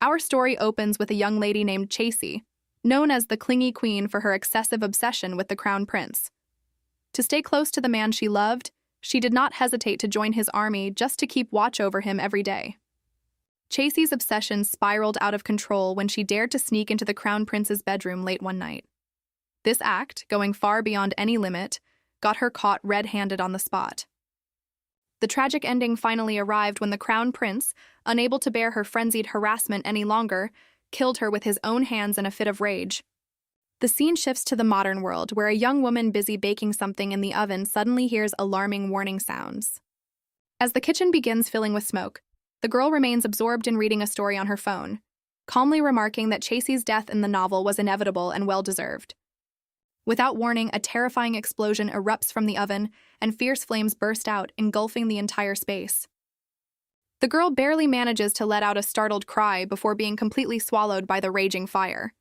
Our story opens with a young lady named Chasey, known as the clingy queen for her excessive obsession with the crown prince. To stay close to the man she loved, she did not hesitate to join his army just to keep watch over him every day. Chasey's obsession spiraled out of control when she dared to sneak into the crown prince's bedroom late one night. This act, going far beyond any limit, got her caught red-handed on the spot. The tragic ending finally arrived when the crown prince, unable to bear her frenzied harassment any longer, killed her with his own hands in a fit of rage. The scene shifts to the modern world, where a young woman busy baking something in the oven suddenly hears alarming warning sounds. As the kitchen begins filling with smoke, the girl remains absorbed in reading a story on her phone, calmly remarking that Chasey's death in the novel was inevitable and well-deserved. Without warning, a terrifying explosion erupts from the oven, and fierce flames burst out, engulfing the entire space. The girl barely manages to let out a startled cry before being completely swallowed by the raging fire.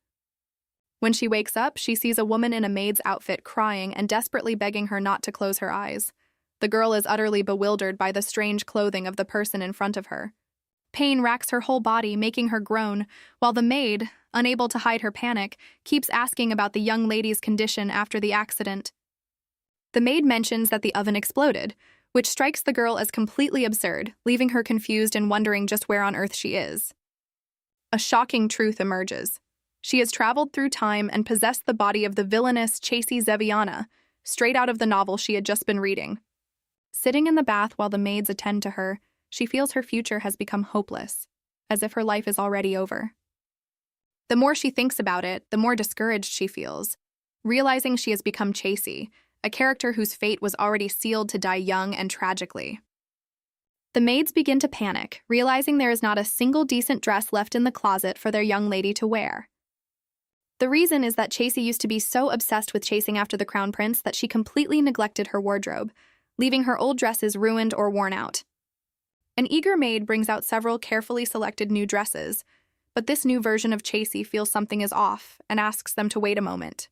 When she wakes up, she sees a woman in a maid's outfit crying and desperately begging her not to close her eyes. The girl is utterly bewildered by the strange clothing of the person in front of her. Pain racks her whole body, making her groan, while the maid, unable to hide her panic, keeps asking about the young lady's condition after the accident. The maid mentions that the oven exploded, which strikes the girl as completely absurd, leaving her confused and wondering just where on earth she is. A shocking truth emerges. She has traveled through time and possessed the body of the villainous Chasey Zeviana, straight out of the novel she had just been reading. Sitting in the bath while the maids attend to her, she feels her future has become hopeless, as if her life is already over. The more she thinks about it, the more discouraged she feels, realizing she has become Chasey, a character whose fate was already sealed to die young and tragically. The maids begin to panic, realizing there is not a single decent dress left in the closet for their young lady to wear. The reason is that Chasey used to be so obsessed with chasing after the crown prince that she completely neglected her wardrobe, leaving her old dresses ruined or worn out. An eager maid brings out several carefully selected new dresses, but this new version of Chasey feels something is off and asks them to wait a moment.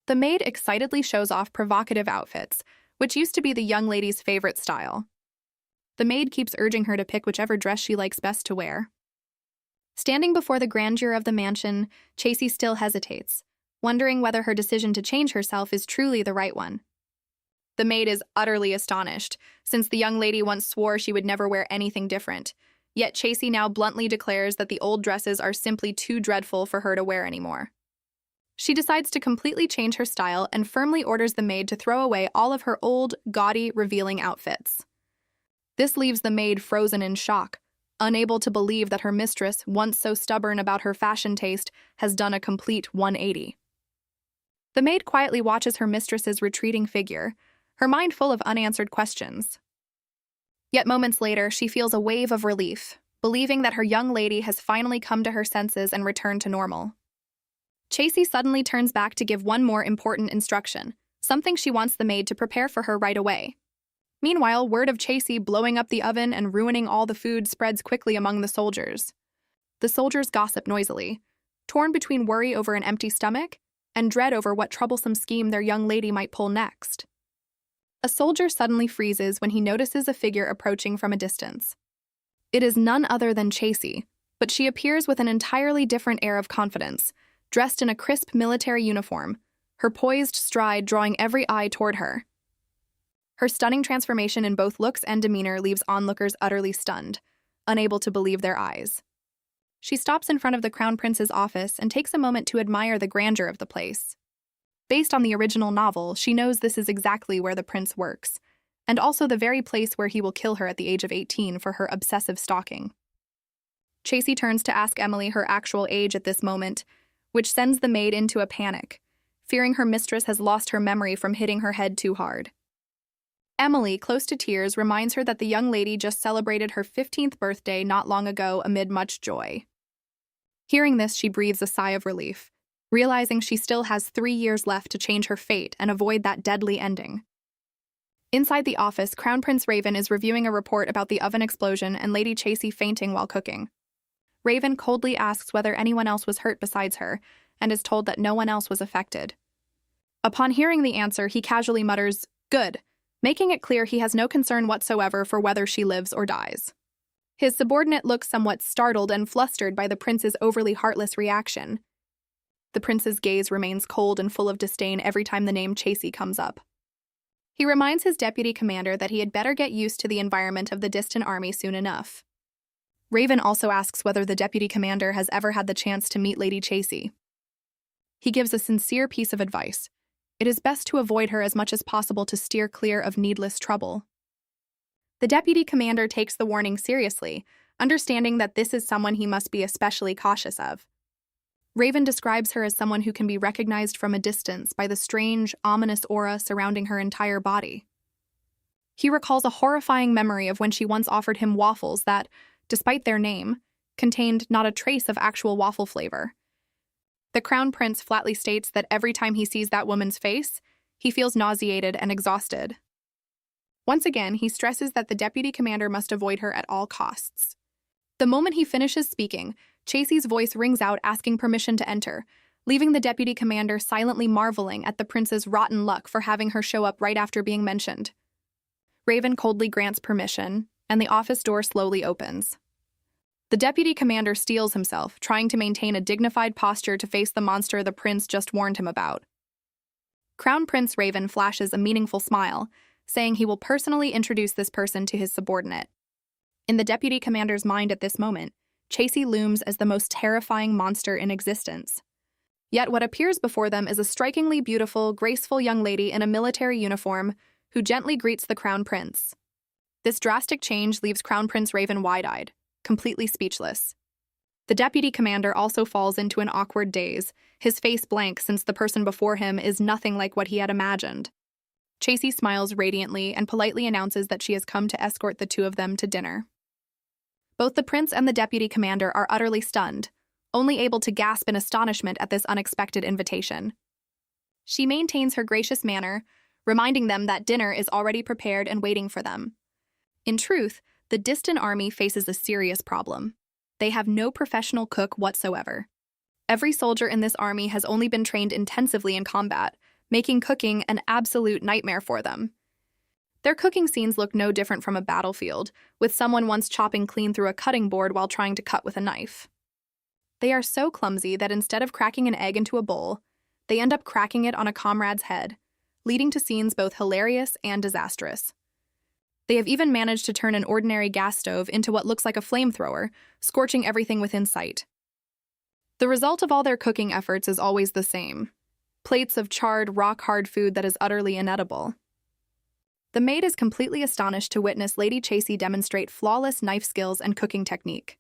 The maid excitedly shows off provocative outfits, which used to be the young lady's favorite style. The maid keeps urging her to pick whichever dress she likes best to wear. Standing before the grandeur of the mansion, Chasey still hesitates, wondering whether her decision to change herself is truly the right one. The maid is utterly astonished, since the young lady once swore she would never wear anything different, yet Chasey now bluntly declares that the old dresses are simply too dreadful for her to wear anymore. She decides to completely change her style and firmly orders the maid to throw away all of her old, gaudy, revealing outfits. This leaves the maid frozen in shock, unable to believe that her mistress, once so stubborn about her fashion taste, has done a complete 180. The maid quietly watches her mistress's retreating figure, her mind full of unanswered questions. Yet moments later, she feels a wave of relief, believing that her young lady has finally come to her senses and returned to normal. Chasey suddenly turns back to give one more important instruction, something she wants the maid to prepare for her right away. Meanwhile, word of Chasey blowing up the oven and ruining all the food spreads quickly among the soldiers. The soldiers gossip noisily, torn between worry over an empty stomach and dread over what troublesome scheme their young lady might pull next. A soldier suddenly freezes when he notices a figure approaching from a distance. It is none other than Chasey, but she appears with an entirely different air of confidence, dressed in a crisp military uniform, her poised stride drawing every eye toward her. Her stunning transformation in both looks and demeanor leaves onlookers utterly stunned, unable to believe their eyes. She stops in front of the Crown Prince's office and takes a moment to admire the grandeur of the place. Based on the original novel, she knows this is exactly where the prince works, and also the very place where he will kill her at the age of 18 for her obsessive stalking. Chasey turns to ask Emily her actual age at this moment, which sends the maid into a panic, fearing her mistress has lost her memory from hitting her head too hard. Emily, close to tears, reminds her that the young lady just celebrated her 15th birthday not long ago amid much joy. Hearing this, she breathes a sigh of relief, realizing she still has 3 years left to change her fate and avoid that deadly ending. Inside the office, Crown Prince Raven is reviewing a report about the oven explosion and Lady Chasey fainting while cooking. Raven coldly asks whether anyone else was hurt besides her, and is told that no one else was affected. Upon hearing the answer, he casually mutters, "Good," making it clear he has no concern whatsoever for whether she lives or dies. His subordinate looks somewhat startled and flustered by the prince's overly heartless reaction. The prince's gaze remains cold and full of disdain every time the name Chasey comes up. He reminds his deputy commander that he had better get used to the environment of the distant army soon enough. Raven also asks whether the deputy commander has ever had the chance to meet Lady Chasey. He gives a sincere piece of advice. It is best to avoid her as much as possible to steer clear of needless trouble. The deputy commander takes the warning seriously, understanding that this is someone he must be especially cautious of. Raven describes her as someone who can be recognized from a distance by the strange, ominous aura surrounding her entire body. He recalls a horrifying memory of when she once offered him waffles that, despite their name, contained not a trace of actual waffle flavor. The Crown Prince flatly states that every time he sees that woman's face, he feels nauseated and exhausted. Once again, he stresses that the deputy commander must avoid her at all costs. The moment he finishes speaking, Chasey's voice rings out asking permission to enter, leaving the deputy commander silently marveling at the prince's rotten luck for having her show up right after being mentioned. Raven coldly grants permission, and the office door slowly opens. The deputy commander steels himself, trying to maintain a dignified posture to face the monster the prince just warned him about. Crown Prince Raven flashes a meaningful smile, saying he will personally introduce this person to his subordinate. In the deputy commander's mind at this moment, Chasey looms as the most terrifying monster in existence. Yet what appears before them is a strikingly beautiful, graceful young lady in a military uniform who gently greets the Crown Prince. This drastic change leaves Crown Prince Raven wide-eyed, completely speechless. The deputy commander also falls into an awkward daze, his face blank since the person before him is nothing like what he had imagined. Chasey smiles radiantly and politely announces that she has come to escort the two of them to dinner. Both the prince and the deputy commander are utterly stunned, only able to gasp in astonishment at this unexpected invitation. She maintains her gracious manner, reminding them that dinner is already prepared and waiting for them. In truth, the distant army faces a serious problem. They have no professional cook whatsoever. Every soldier in this army has only been trained intensively in combat, making cooking an absolute nightmare for them. Their cooking scenes look no different from a battlefield, with someone once chopping clean through a cutting board while trying to cut with a knife. They are so clumsy that instead of cracking an egg into a bowl, they end up cracking it on a comrade's head, leading to scenes both hilarious and disastrous. They have even managed to turn an ordinary gas stove into what looks like a flamethrower, scorching everything within sight. The result of all their cooking efforts is always the same: plates of charred, rock-hard food that is utterly inedible. The maid is completely astonished to witness Lady Chasey demonstrate flawless knife skills and cooking technique.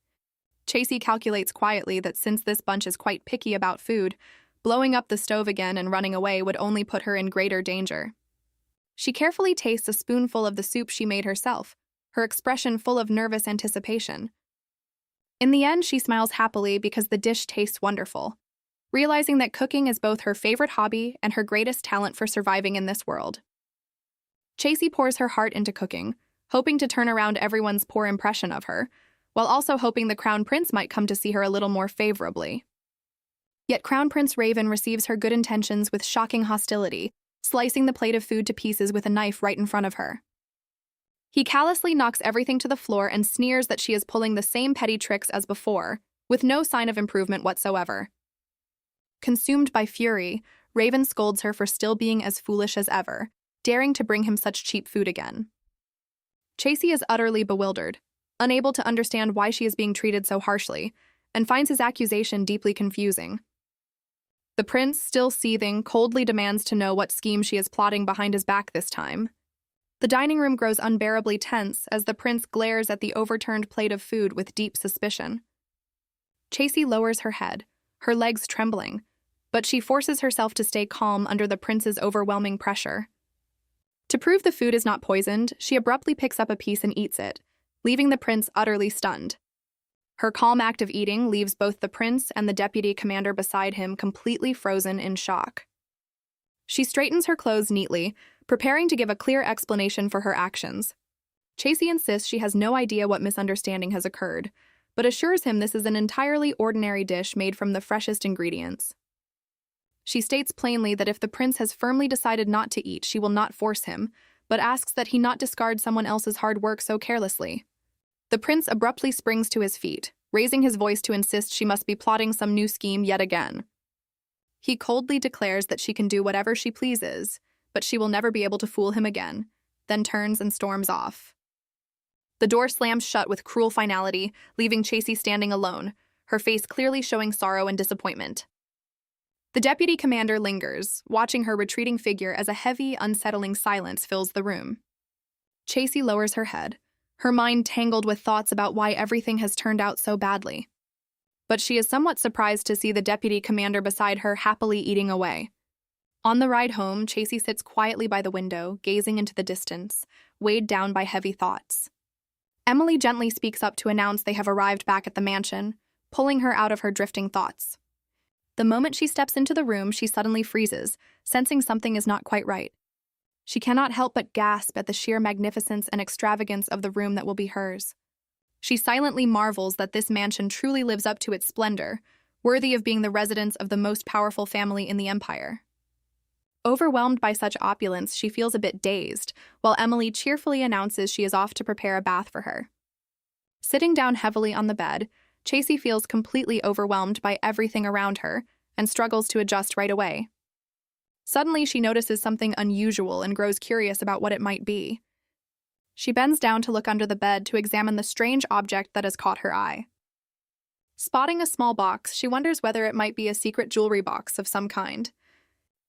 Chasey calculates quietly that since this bunch is quite picky about food, blowing up the stove again and running away would only put her in greater danger. She carefully tastes a spoonful of the soup she made herself, her expression full of nervous anticipation. In the end, she smiles happily because the dish tastes wonderful, realizing that cooking is both her favorite hobby and her greatest talent for surviving in this world. Chasey pours her heart into cooking, hoping to turn around everyone's poor impression of her, while also hoping the Crown Prince might come to see her a little more favorably. Yet Crown Prince Raven receives her good intentions with shocking hostility, slicing the plate of food to pieces with a knife right in front of her. He callously knocks everything to the floor and sneers that she is pulling the same petty tricks as before, with no sign of improvement whatsoever. Consumed by fury, Raven scolds her for still being as foolish as ever, daring to bring him such cheap food again. Chasey is utterly bewildered, unable to understand why she is being treated so harshly, and finds his accusation deeply confusing. The prince, still seething, coldly demands to know what scheme she is plotting behind his back this time. The dining room grows unbearably tense as the prince glares at the overturned plate of food with deep suspicion. Chasey lowers her head, her legs trembling, but she forces herself to stay calm under the prince's overwhelming pressure. To prove the food is not poisoned, she abruptly picks up a piece and eats it, leaving the prince utterly stunned. Her calm act of eating leaves both the prince and the deputy commander beside him completely frozen in shock. She straightens her clothes neatly, preparing to give a clear explanation for her actions. Chasey insists she has no idea what misunderstanding has occurred, but assures him this is an entirely ordinary dish made from the freshest ingredients. She states plainly that if the prince has firmly decided not to eat, she will not force him, but asks that he not discard someone else's hard work so carelessly. The prince abruptly springs to his feet, raising his voice to insist she must be plotting some new scheme yet again. He coldly declares that she can do whatever she pleases, but she will never be able to fool him again, then turns and storms off. The door slams shut with cruel finality, leaving Chasey standing alone, her face clearly showing sorrow and disappointment. The deputy commander lingers, watching her retreating figure as a heavy, unsettling silence fills the room. Chasey lowers her head, her mind tangled with thoughts about why everything has turned out so badly. But she is somewhat surprised to see the deputy commander beside her happily eating away. On the ride home, Chasey sits quietly by the window, gazing into the distance, weighed down by heavy thoughts. Emily gently speaks up to announce they have arrived back at the mansion, pulling her out of her drifting thoughts. The moment she steps into the room, she suddenly freezes, sensing something is not quite right. She cannot help but gasp at the sheer magnificence and extravagance of the room that will be hers. She silently marvels that this mansion truly lives up to its splendor, worthy of being the residence of the most powerful family in the empire. Overwhelmed by such opulence, she feels a bit dazed, while Emily cheerfully announces she is off to prepare a bath for her. Sitting down heavily on the bed, Chasey feels completely overwhelmed by everything around her and struggles to adjust right away. Suddenly, she notices something unusual and grows curious about what it might be. She bends down to look under the bed to examine the strange object that has caught her eye. Spotting a small box, she wonders whether it might be a secret jewelry box of some kind.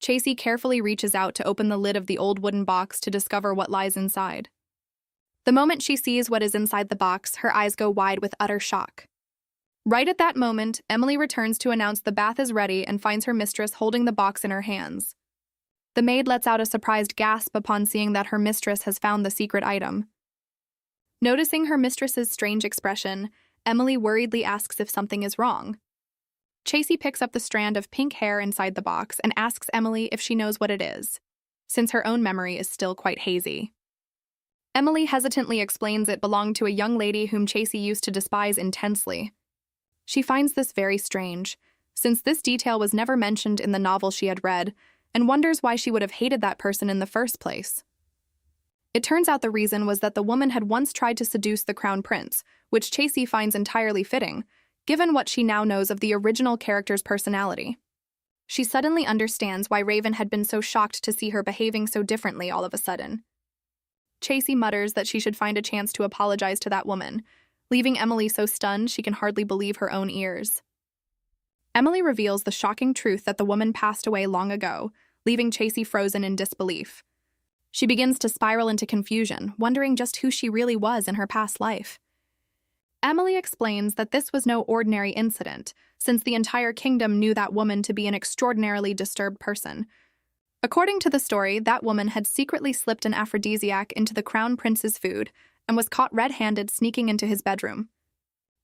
Chasey carefully reaches out to open the lid of the old wooden box to discover what lies inside. The moment she sees what is inside the box, her eyes go wide with utter shock. Right at that moment, Emily returns to announce the bath is ready and finds her mistress holding the box in her hands. The maid lets out a surprised gasp upon seeing that her mistress has found the secret item. Noticing her mistress's strange expression, Emily worriedly asks if something is wrong. Chasey picks up the strand of pink hair inside the box and asks Emily if she knows what it is, since her own memory is still quite hazy. Emily hesitantly explains it belonged to a young lady whom Chasey used to despise intensely. She finds this very strange, since this detail was never mentioned in the novel she had read, and wonders why she would have hated that person in the first place. It turns out the reason was that the woman had once tried to seduce the crown prince, which Chasey finds entirely fitting, given what she now knows of the original character's personality. She suddenly understands why Raven had been so shocked to see her behaving so differently all of a sudden. Chasey mutters that she should find a chance to apologize to that woman, leaving Emily so stunned she can hardly believe her own ears. Emily reveals the shocking truth that the woman passed away long ago, leaving Chasey frozen in disbelief. She begins to spiral into confusion, wondering just who she really was in her past life. Emily explains that this was no ordinary incident, since the entire kingdom knew that woman to be an extraordinarily disturbed person. According to the story, that woman had secretly slipped an aphrodisiac into the crown prince's food and was caught red-handed sneaking into his bedroom.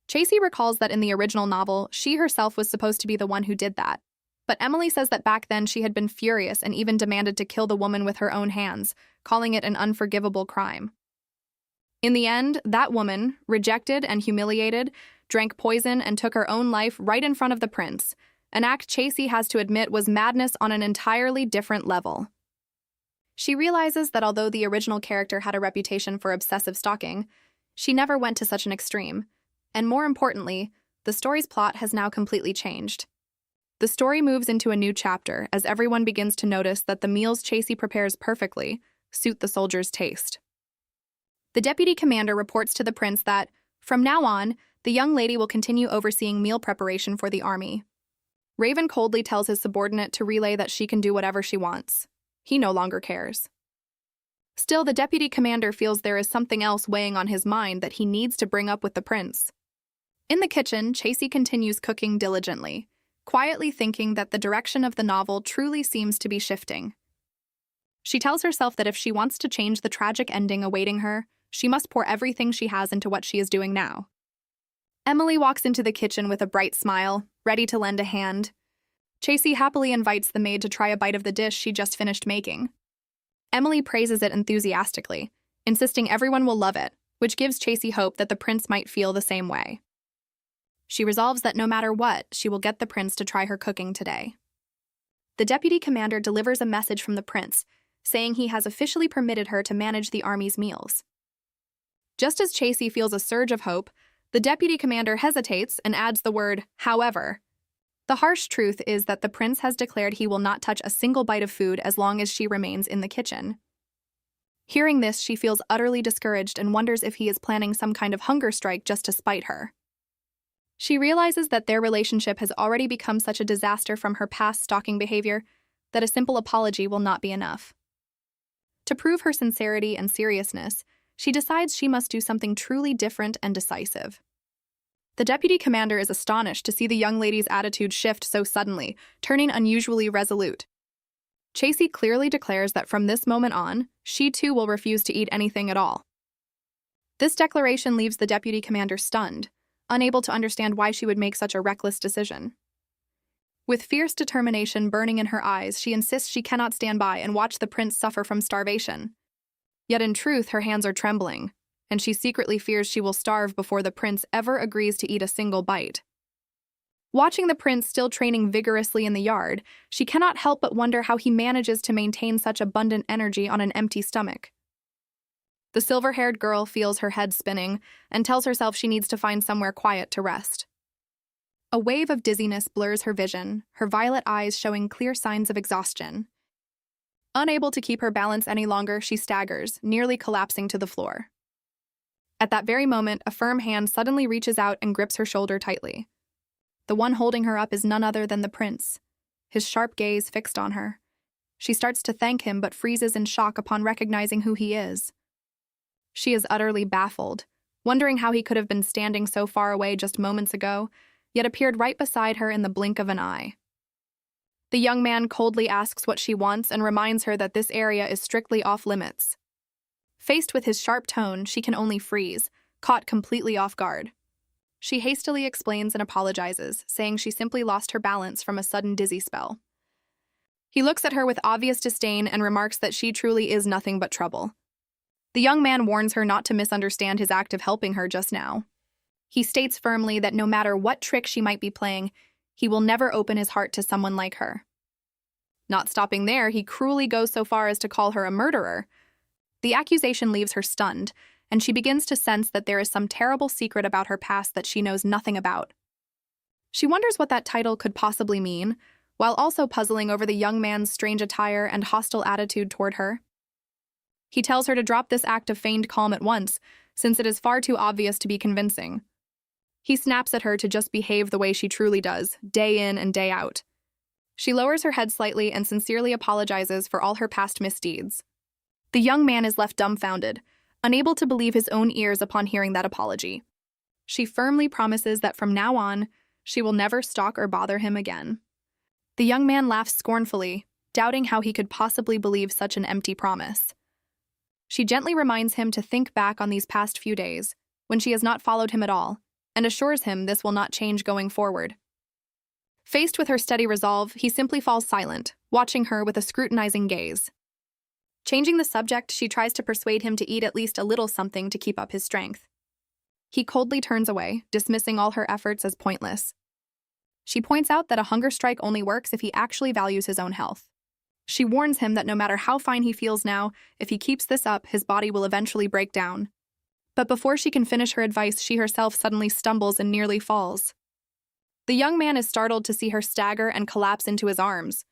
Chasey recalls that in the original novel, she herself was supposed to be the one who did that. But Emily says that back then she had been furious and even demanded to kill the woman with her own hands, calling it an unforgivable crime. In the end, that woman, rejected and humiliated, drank poison and took her own life right in front of the prince, an act Chasey has to admit was madness on an entirely different level. She realizes that although the original character had a reputation for obsessive stalking, she never went to such an extreme. And more importantly, the story's plot has now completely changed. The story moves into a new chapter as everyone begins to notice that the meals Chasey prepares perfectly suit the soldiers' taste. The deputy commander reports to the prince that, from now on, the young lady will continue overseeing meal preparation for the army. Raven coldly tells his subordinate to relay that she can do whatever she wants. He no longer cares. Still, the deputy commander feels there is something else weighing on his mind that he needs to bring up with the prince. In the kitchen, Chasey continues cooking diligently, quietly thinking that the direction of the novel truly seems to be shifting. She tells herself that if she wants to change the tragic ending awaiting her, she must pour everything she has into what she is doing now. Emily walks into the kitchen with a bright smile, ready to lend a hand. Chasey happily invites the maid to try a bite of the dish she just finished making. Emily praises it enthusiastically, insisting everyone will love it, which gives Chasey hope that the prince might feel the same way. She resolves that no matter what, she will get the prince to try her cooking today. The deputy commander delivers a message from the prince, saying he has officially permitted her to manage the army's meals. Just as Chasey feels a surge of hope, the deputy commander hesitates and adds the word, however. The harsh truth is that the prince has declared he will not touch a single bite of food as long as she remains in the kitchen. Hearing this, she feels utterly discouraged and wonders if he is planning some kind of hunger strike just to spite her. She realizes that their relationship has already become such a disaster from her past stalking behavior that a simple apology will not be enough. To prove her sincerity and seriousness, she decides she must do something truly different and decisive. The deputy commander is astonished to see the young lady's attitude shift so suddenly, turning unusually resolute. Chasey clearly declares that from this moment on, she too will refuse to eat anything at all. This declaration leaves the deputy commander stunned, unable to understand why she would make such a reckless decision. With fierce determination burning in her eyes, she insists she cannot stand by and watch the prince suffer from starvation. Yet in truth, her hands are trembling, and she secretly fears she will starve before the prince ever agrees to eat a single bite. Watching the prince still training vigorously in the yard, she cannot help but wonder how he manages to maintain such abundant energy on an empty stomach. The silver-haired girl feels her head spinning and tells herself she needs to find somewhere quiet to rest. A wave of dizziness blurs her vision, her violet eyes showing clear signs of exhaustion. Unable to keep her balance any longer, she staggers, nearly collapsing to the floor. At that very moment, a firm hand suddenly reaches out and grips her shoulder tightly. The one holding her up is none other than the prince, his sharp gaze fixed on her. She starts to thank him but freezes in shock upon recognizing who he is. She is utterly baffled, wondering how he could have been standing so far away just moments ago, yet appeared right beside her in the blink of an eye. The young man coldly asks what she wants and reminds her that this area is strictly off-limits. Faced with his sharp tone, she can only freeze, caught completely off guard. She hastily explains and apologizes, saying she simply lost her balance from a sudden dizzy spell. He looks at her with obvious disdain and remarks that she truly is nothing but trouble. The young man warns her not to misunderstand his act of helping her just now. He states firmly that no matter what trick she might be playing, he will never open his heart to someone like her. Not stopping there, he cruelly goes so far as to call her a murderer. The accusation leaves her stunned, and she begins to sense that there is some terrible secret about her past that she knows nothing about. She wonders what that title could possibly mean, while also puzzling over the young man's strange attire and hostile attitude toward her. He tells her to drop this act of feigned calm at once, since it is far too obvious to be convincing. He snaps at her to just behave the way she truly does, day in and day out. She lowers her head slightly and sincerely apologizes for all her past misdeeds. The young man is left dumbfounded, unable to believe his own ears upon hearing that apology. She firmly promises that from now on, she will never stalk or bother him again. The young man laughs scornfully, doubting how he could possibly believe such an empty promise. She gently reminds him to think back on these past few days, when she has not followed him at all, and assures him this will not change going forward. Faced with her steady resolve, he simply falls silent, watching her with a scrutinizing gaze. Changing the subject, she tries to persuade him to eat at least a little something to keep up his strength. He coldly turns away, dismissing all her efforts as pointless. She points out that a hunger strike only works if he actually values his own health. She warns him that no matter how fine he feels now, if he keeps this up, his body will eventually break down. But before she can finish her advice, she herself suddenly stumbles and nearly falls. The young man is startled to see her stagger and collapse into his arms.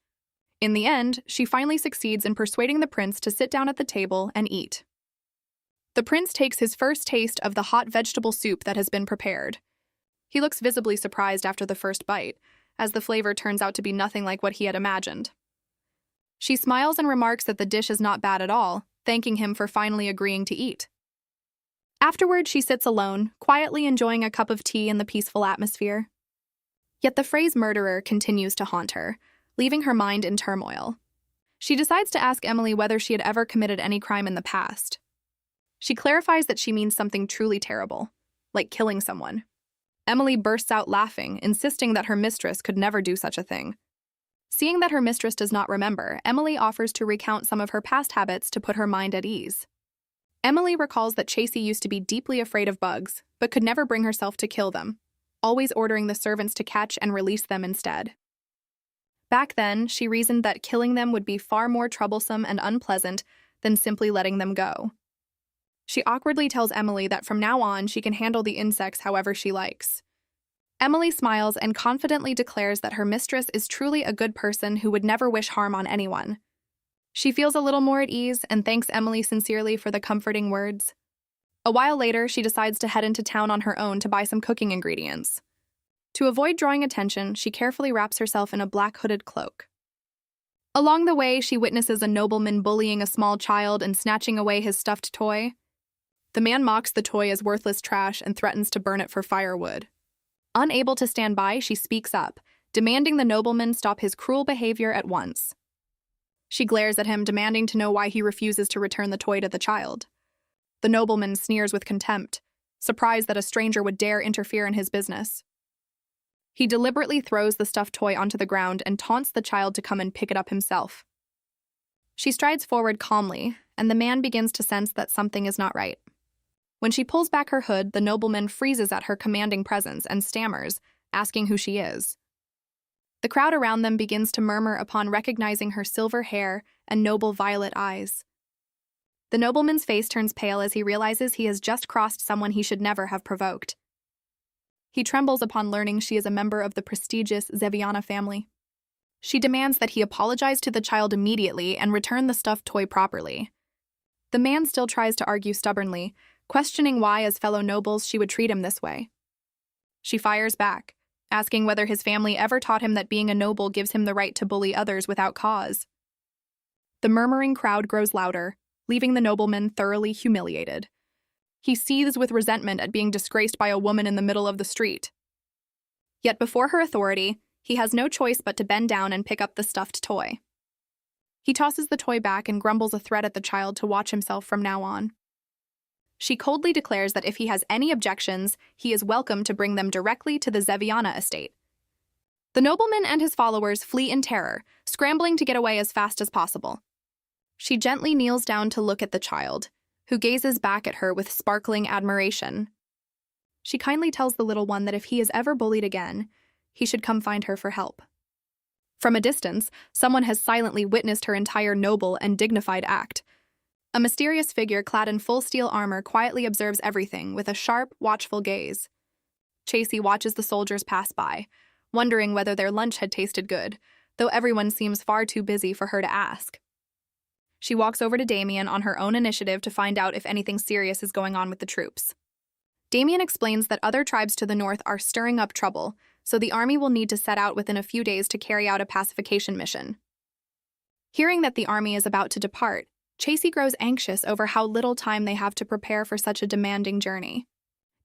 In the end, she finally succeeds in persuading the prince to sit down at the table and eat. The prince takes his first taste of the hot vegetable soup that has been prepared. He looks visibly surprised after the first bite, as the flavor turns out to be nothing like what he had imagined. She smiles and remarks that the dish is not bad at all, thanking him for finally agreeing to eat. Afterward, she sits alone, quietly enjoying a cup of tea in the peaceful atmosphere. Yet the phrase murderer continues to haunt her, leaving her mind in turmoil. She decides to ask Emily whether she had ever committed any crime in the past. She clarifies that she means something truly terrible, like killing someone. Emily bursts out laughing, insisting that her mistress could never do such a thing. Seeing that her mistress does not remember, Emily offers to recount some of her past habits to put her mind at ease. Emily recalls that Chasey used to be deeply afraid of bugs, but could never bring herself to kill them, always ordering the servants to catch and release them instead. Back then, she reasoned that killing them would be far more troublesome and unpleasant than simply letting them go. She awkwardly tells Emily that from now on she can handle the insects however she likes. Emily smiles and confidently declares that her mistress is truly a good person who would never wish harm on anyone. She feels a little more at ease and thanks Emily sincerely for the comforting words. A while later, she decides to head into town on her own to buy some cooking ingredients. To avoid drawing attention, she carefully wraps herself in a black hooded cloak. Along the way, she witnesses a nobleman bullying a small child and snatching away his stuffed toy. The man mocks the toy as worthless trash and threatens to burn it for firewood. Unable to stand by, she speaks up, demanding the nobleman stop his cruel behavior at once. She glares at him, demanding to know why he refuses to return the toy to the child. The nobleman sneers with contempt, surprised that a stranger would dare interfere in his business. He deliberately throws the stuffed toy onto the ground and taunts the child to come and pick it up himself. She strides forward calmly, and the man begins to sense that something is not right. When she pulls back her hood, the nobleman freezes at her commanding presence and stammers, asking who she is. The crowd around them begins to murmur upon recognizing her silver hair and noble violet eyes. The nobleman's face turns pale as he realizes he has just crossed someone he should never have provoked. He trembles upon learning she is a member of the prestigious Zeviana family. She demands that he apologize to the child immediately and return the stuffed toy properly. The man still tries to argue stubbornly, questioning why, as fellow nobles, she would treat him this way. She fires back, asking whether his family ever taught him that being a noble gives him the right to bully others without cause. The murmuring crowd grows louder, leaving the nobleman thoroughly humiliated. He seethes with resentment at being disgraced by a woman in the middle of the street. Yet before her authority, he has no choice but to bend down and pick up the stuffed toy. He tosses the toy back and grumbles a threat at the child to watch himself from now on. She coldly declares that if he has any objections, he is welcome to bring them directly to the Zeviana estate. The nobleman and his followers flee in terror, scrambling to get away as fast as possible. She gently kneels down to look at the child, who gazes back at her with sparkling admiration. She kindly tells the little one that if he is ever bullied again, he should come find her for help. From a distance, someone has silently witnessed her entire noble and dignified act. A mysterious figure clad in full steel armor quietly observes everything with a sharp, watchful gaze. Chasey watches the soldiers pass by, wondering whether their lunch had tasted good, though everyone seems far too busy for her to ask. She walks over to Damien on her own initiative to find out if anything serious is going on with the troops. Damien explains that other tribes to the north are stirring up trouble, so the army will need to set out within a few days to carry out a pacification mission. Hearing that the army is about to depart, Chasey grows anxious over how little time they have to prepare for such a demanding journey.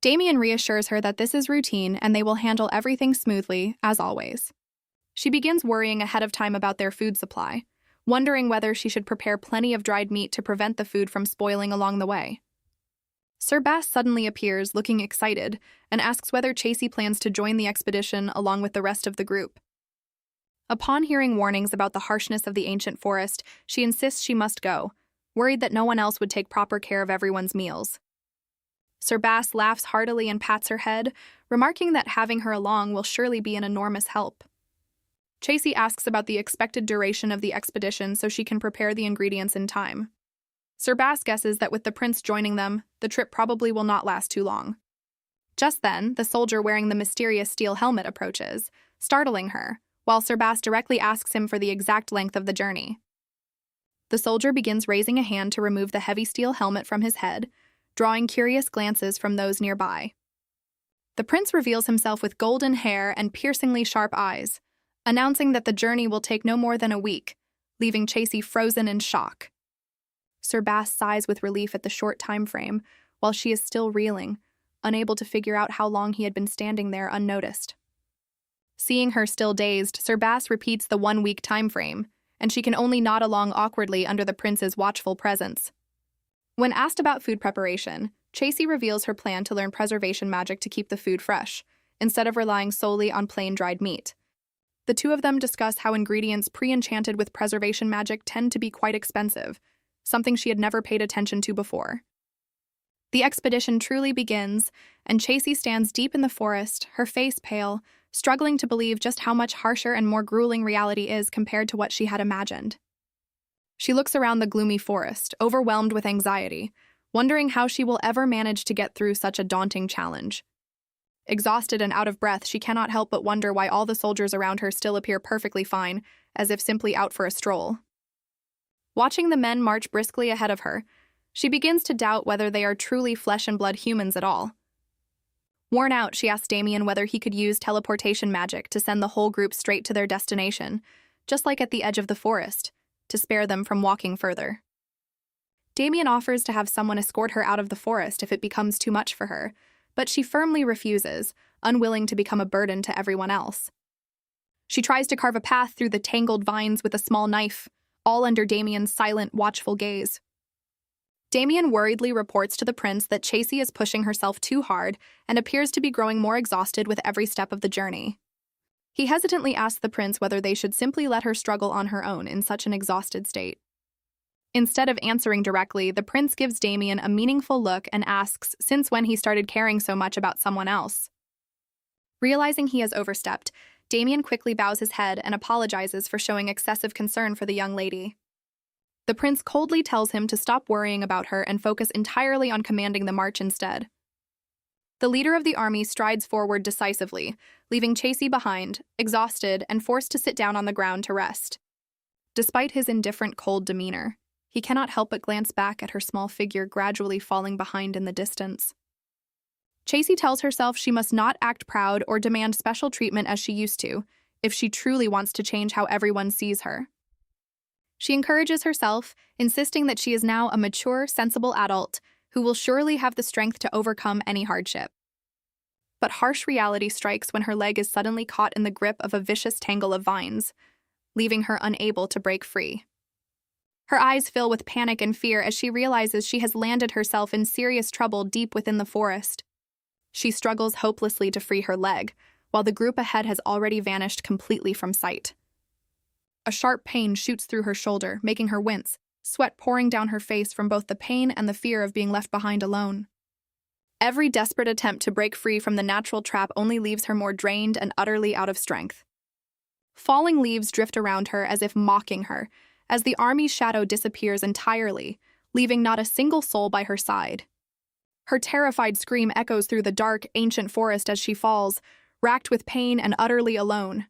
Damien reassures her that this is routine and they will handle everything smoothly, as always. She begins worrying ahead of time about their food supply, wondering whether she should prepare plenty of dried meat to prevent the food from spoiling along the way. Sir Bass suddenly appears, looking excited, and asks whether Chasey plans to join the expedition along with the rest of the group. Upon hearing warnings about the harshness of the ancient forest, she insists she must go, worried that no one else would take proper care of everyone's meals. Sir Bass laughs heartily and pats her head, remarking that having her along will surely be an enormous help. Chasey asks about the expected duration of the expedition so she can prepare the ingredients in time. Sir Bass guesses that with the prince joining them, the trip probably will not last too long. Just then, the soldier wearing the mysterious steel helmet approaches, startling her, while Sir Bass directly asks him for the exact length of the journey. The soldier begins raising a hand to remove the heavy steel helmet from his head, drawing curious glances from those nearby. The prince reveals himself with golden hair and piercingly sharp eyes, announcing that the journey will take no more than a week, leaving Chasey frozen in shock. Sir Bass sighs with relief at the short time frame, while she is still reeling, unable to figure out how long he had been standing there unnoticed. Seeing her still dazed, Sir Bass repeats the 1-week time frame, and she can only nod along awkwardly under the prince's watchful presence. When asked about food preparation, Chasey reveals her plan to learn preservation magic to keep the food fresh, instead of relying solely on plain dried meat. The two of them discuss how ingredients pre-enchanted with preservation magic tend to be quite expensive, something she had never paid attention to before. The expedition truly begins, and Chasey stands deep in the forest, her face pale, struggling to believe just how much harsher and more grueling reality is compared to what she had imagined. She looks around the gloomy forest, overwhelmed with anxiety, wondering how she will ever manage to get through such a daunting challenge. Exhausted and out of breath, she cannot help but wonder why all the soldiers around her still appear perfectly fine, as if simply out for a stroll. Watching the men march briskly ahead of her, she begins to doubt whether they are truly flesh-and-blood humans at all. Worn out, she asks Damien whether he could use teleportation magic to send the whole group straight to their destination, just like at the edge of the forest, to spare them from walking further. Damien offers to have someone escort her out of the forest if it becomes too much for her, but she firmly refuses, unwilling to become a burden to everyone else. She tries to carve a path through the tangled vines with a small knife, all under Damien's silent, watchful gaze. Damien worriedly reports to the prince that Chasey is pushing herself too hard and appears to be growing more exhausted with every step of the journey. He hesitantly asks the prince whether they should simply let her struggle on her own in such an exhausted state. Instead of answering directly, the prince gives Damien a meaningful look and asks since when he started caring so much about someone else. Realizing he has overstepped, Damien quickly bows his head and apologizes for showing excessive concern for the young lady. The prince coldly tells him to stop worrying about her and focus entirely on commanding the march instead. The leader of the army strides forward decisively, leaving Chasey behind, exhausted and forced to sit down on the ground to rest. Despite his indifferent, cold demeanor, he cannot help but glance back at her small figure gradually falling behind in the distance. Chasey tells herself she must not act proud or demand special treatment as she used to, if she truly wants to change how everyone sees her. She encourages herself, insisting that she is now a mature, sensible adult who will surely have the strength to overcome any hardship. But harsh reality strikes when her leg is suddenly caught in the grip of a vicious tangle of vines, leaving her unable to break free. Her eyes fill with panic and fear as she realizes she has landed herself in serious trouble deep within the forest. She struggles hopelessly to free her leg, while the group ahead has already vanished completely from sight. A sharp pain shoots through her shoulder, making her wince, sweat pouring down her face from both the pain and the fear of being left behind alone. Every desperate attempt to break free from the natural trap only leaves her more drained and utterly out of strength. Falling leaves drift around her as if mocking her, as the army's shadow disappears entirely, leaving not a single soul by her side. Her terrified scream echoes through the dark, ancient forest as she falls, racked with pain and utterly alone.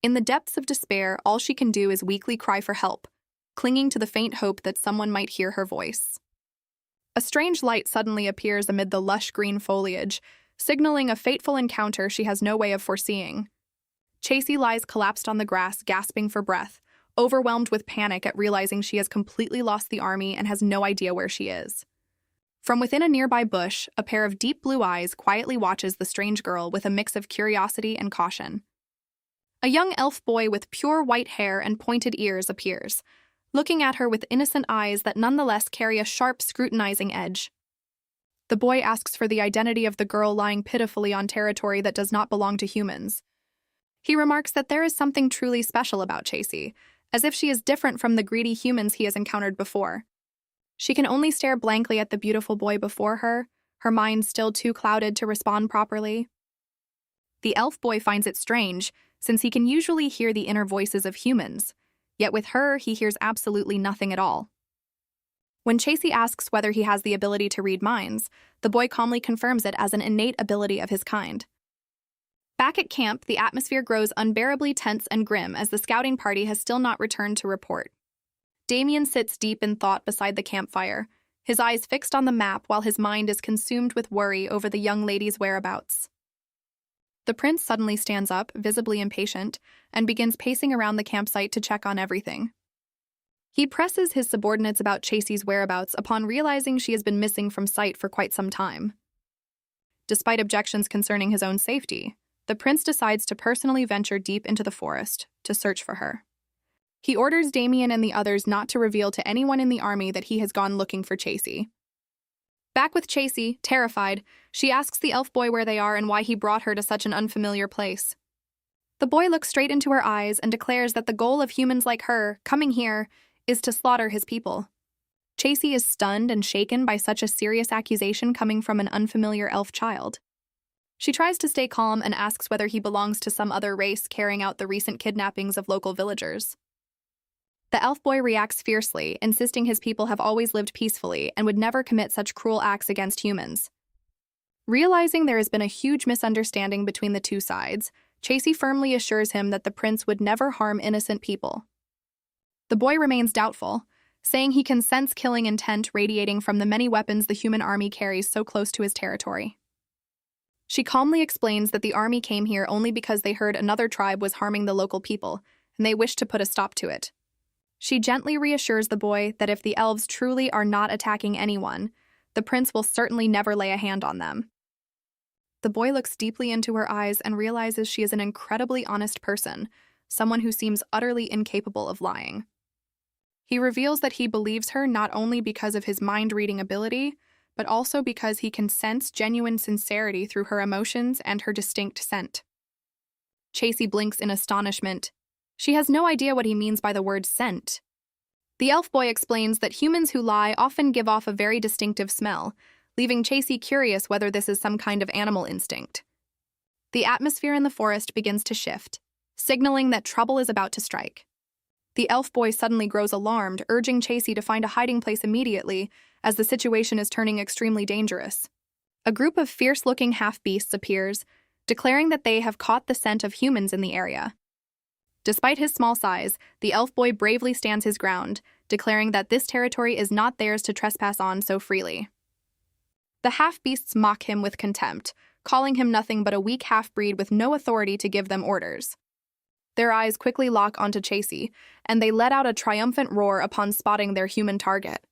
In the depths of despair, all she can do is weakly cry for help, clinging to the faint hope that someone might hear her voice. A strange light suddenly appears amid the lush green foliage, signaling a fateful encounter she has no way of foreseeing. Chasey lies collapsed on the grass, gasping for breath, overwhelmed with panic at realizing she has completely lost the army and has no idea where she is. From within a nearby bush, a pair of deep blue eyes quietly watches the strange girl with a mix of curiosity and caution. A young elf boy with pure white hair and pointed ears appears, looking at her with innocent eyes that nonetheless carry a sharp, scrutinizing edge. The boy asks for the identity of the girl lying pitifully on territory that does not belong to humans. He remarks that there is something truly special about Chasey, as if she is different from the greedy humans he has encountered before. She can only stare blankly at the beautiful boy before her, her mind still too clouded to respond properly. The elf boy finds it strange, since he can usually hear the inner voices of humans, yet with her he hears absolutely nothing at all. When Chasey asks whether he has the ability to read minds, the boy calmly confirms it as an innate ability of his kind. Back at camp, the atmosphere grows unbearably tense and grim as the scouting party has still not returned to report. Damien sits deep in thought beside the campfire, his eyes fixed on the map while his mind is consumed with worry over the young lady's whereabouts. The prince suddenly stands up, visibly impatient, and begins pacing around the campsite to check on everything. He presses his subordinates about Chasey's whereabouts upon realizing she has been missing from sight for quite some time. Despite objections concerning his own safety, the prince decides to personally venture deep into the forest to search for her. He orders Damien and the others not to reveal to anyone in the army that he has gone looking for Chasey. Back with Chasey, terrified, she asks the elf boy where they are and why he brought her to such an unfamiliar place. The boy looks straight into her eyes and declares that the goal of humans like her, coming here, is to slaughter his people. Chasey is stunned and shaken by such a serious accusation coming from an unfamiliar elf child. She tries to stay calm and asks whether he belongs to some other race carrying out the recent kidnappings of local villagers. The elf boy reacts fiercely, insisting his people have always lived peacefully and would never commit such cruel acts against humans. Realizing there has been a huge misunderstanding between the two sides, Chasey firmly assures him that the prince would never harm innocent people. The boy remains doubtful, saying he can sense killing intent radiating from the many weapons the human army carries so close to his territory. She calmly explains that the army came here only because they heard another tribe was harming the local people, and they wished to put a stop to it. She gently reassures the boy that if the elves truly are not attacking anyone, the prince will certainly never lay a hand on them. The boy looks deeply into her eyes and realizes she is an incredibly honest person, someone who seems utterly incapable of lying. He reveals that he believes her not only because of his mind-reading ability, but also because he can sense genuine sincerity through her emotions and her distinct scent. Chasey blinks in astonishment. She has no idea what he means by the word scent. The elf boy explains that humans who lie often give off a very distinctive smell, leaving Chasey curious whether this is some kind of animal instinct. The atmosphere in the forest begins to shift, signaling that trouble is about to strike. The elf boy suddenly grows alarmed, urging Chasey to find a hiding place immediately, as the situation is turning extremely dangerous. A group of fierce-looking half-beasts appears, declaring that they have caught the scent of humans in the area. Despite his small size, the elf boy bravely stands his ground, declaring that this territory is not theirs to trespass on so freely. The half-beasts mock him with contempt, calling him nothing but a weak half-breed with no authority to give them orders. Their eyes quickly lock onto Chasey, and they let out a triumphant roar upon spotting their human target.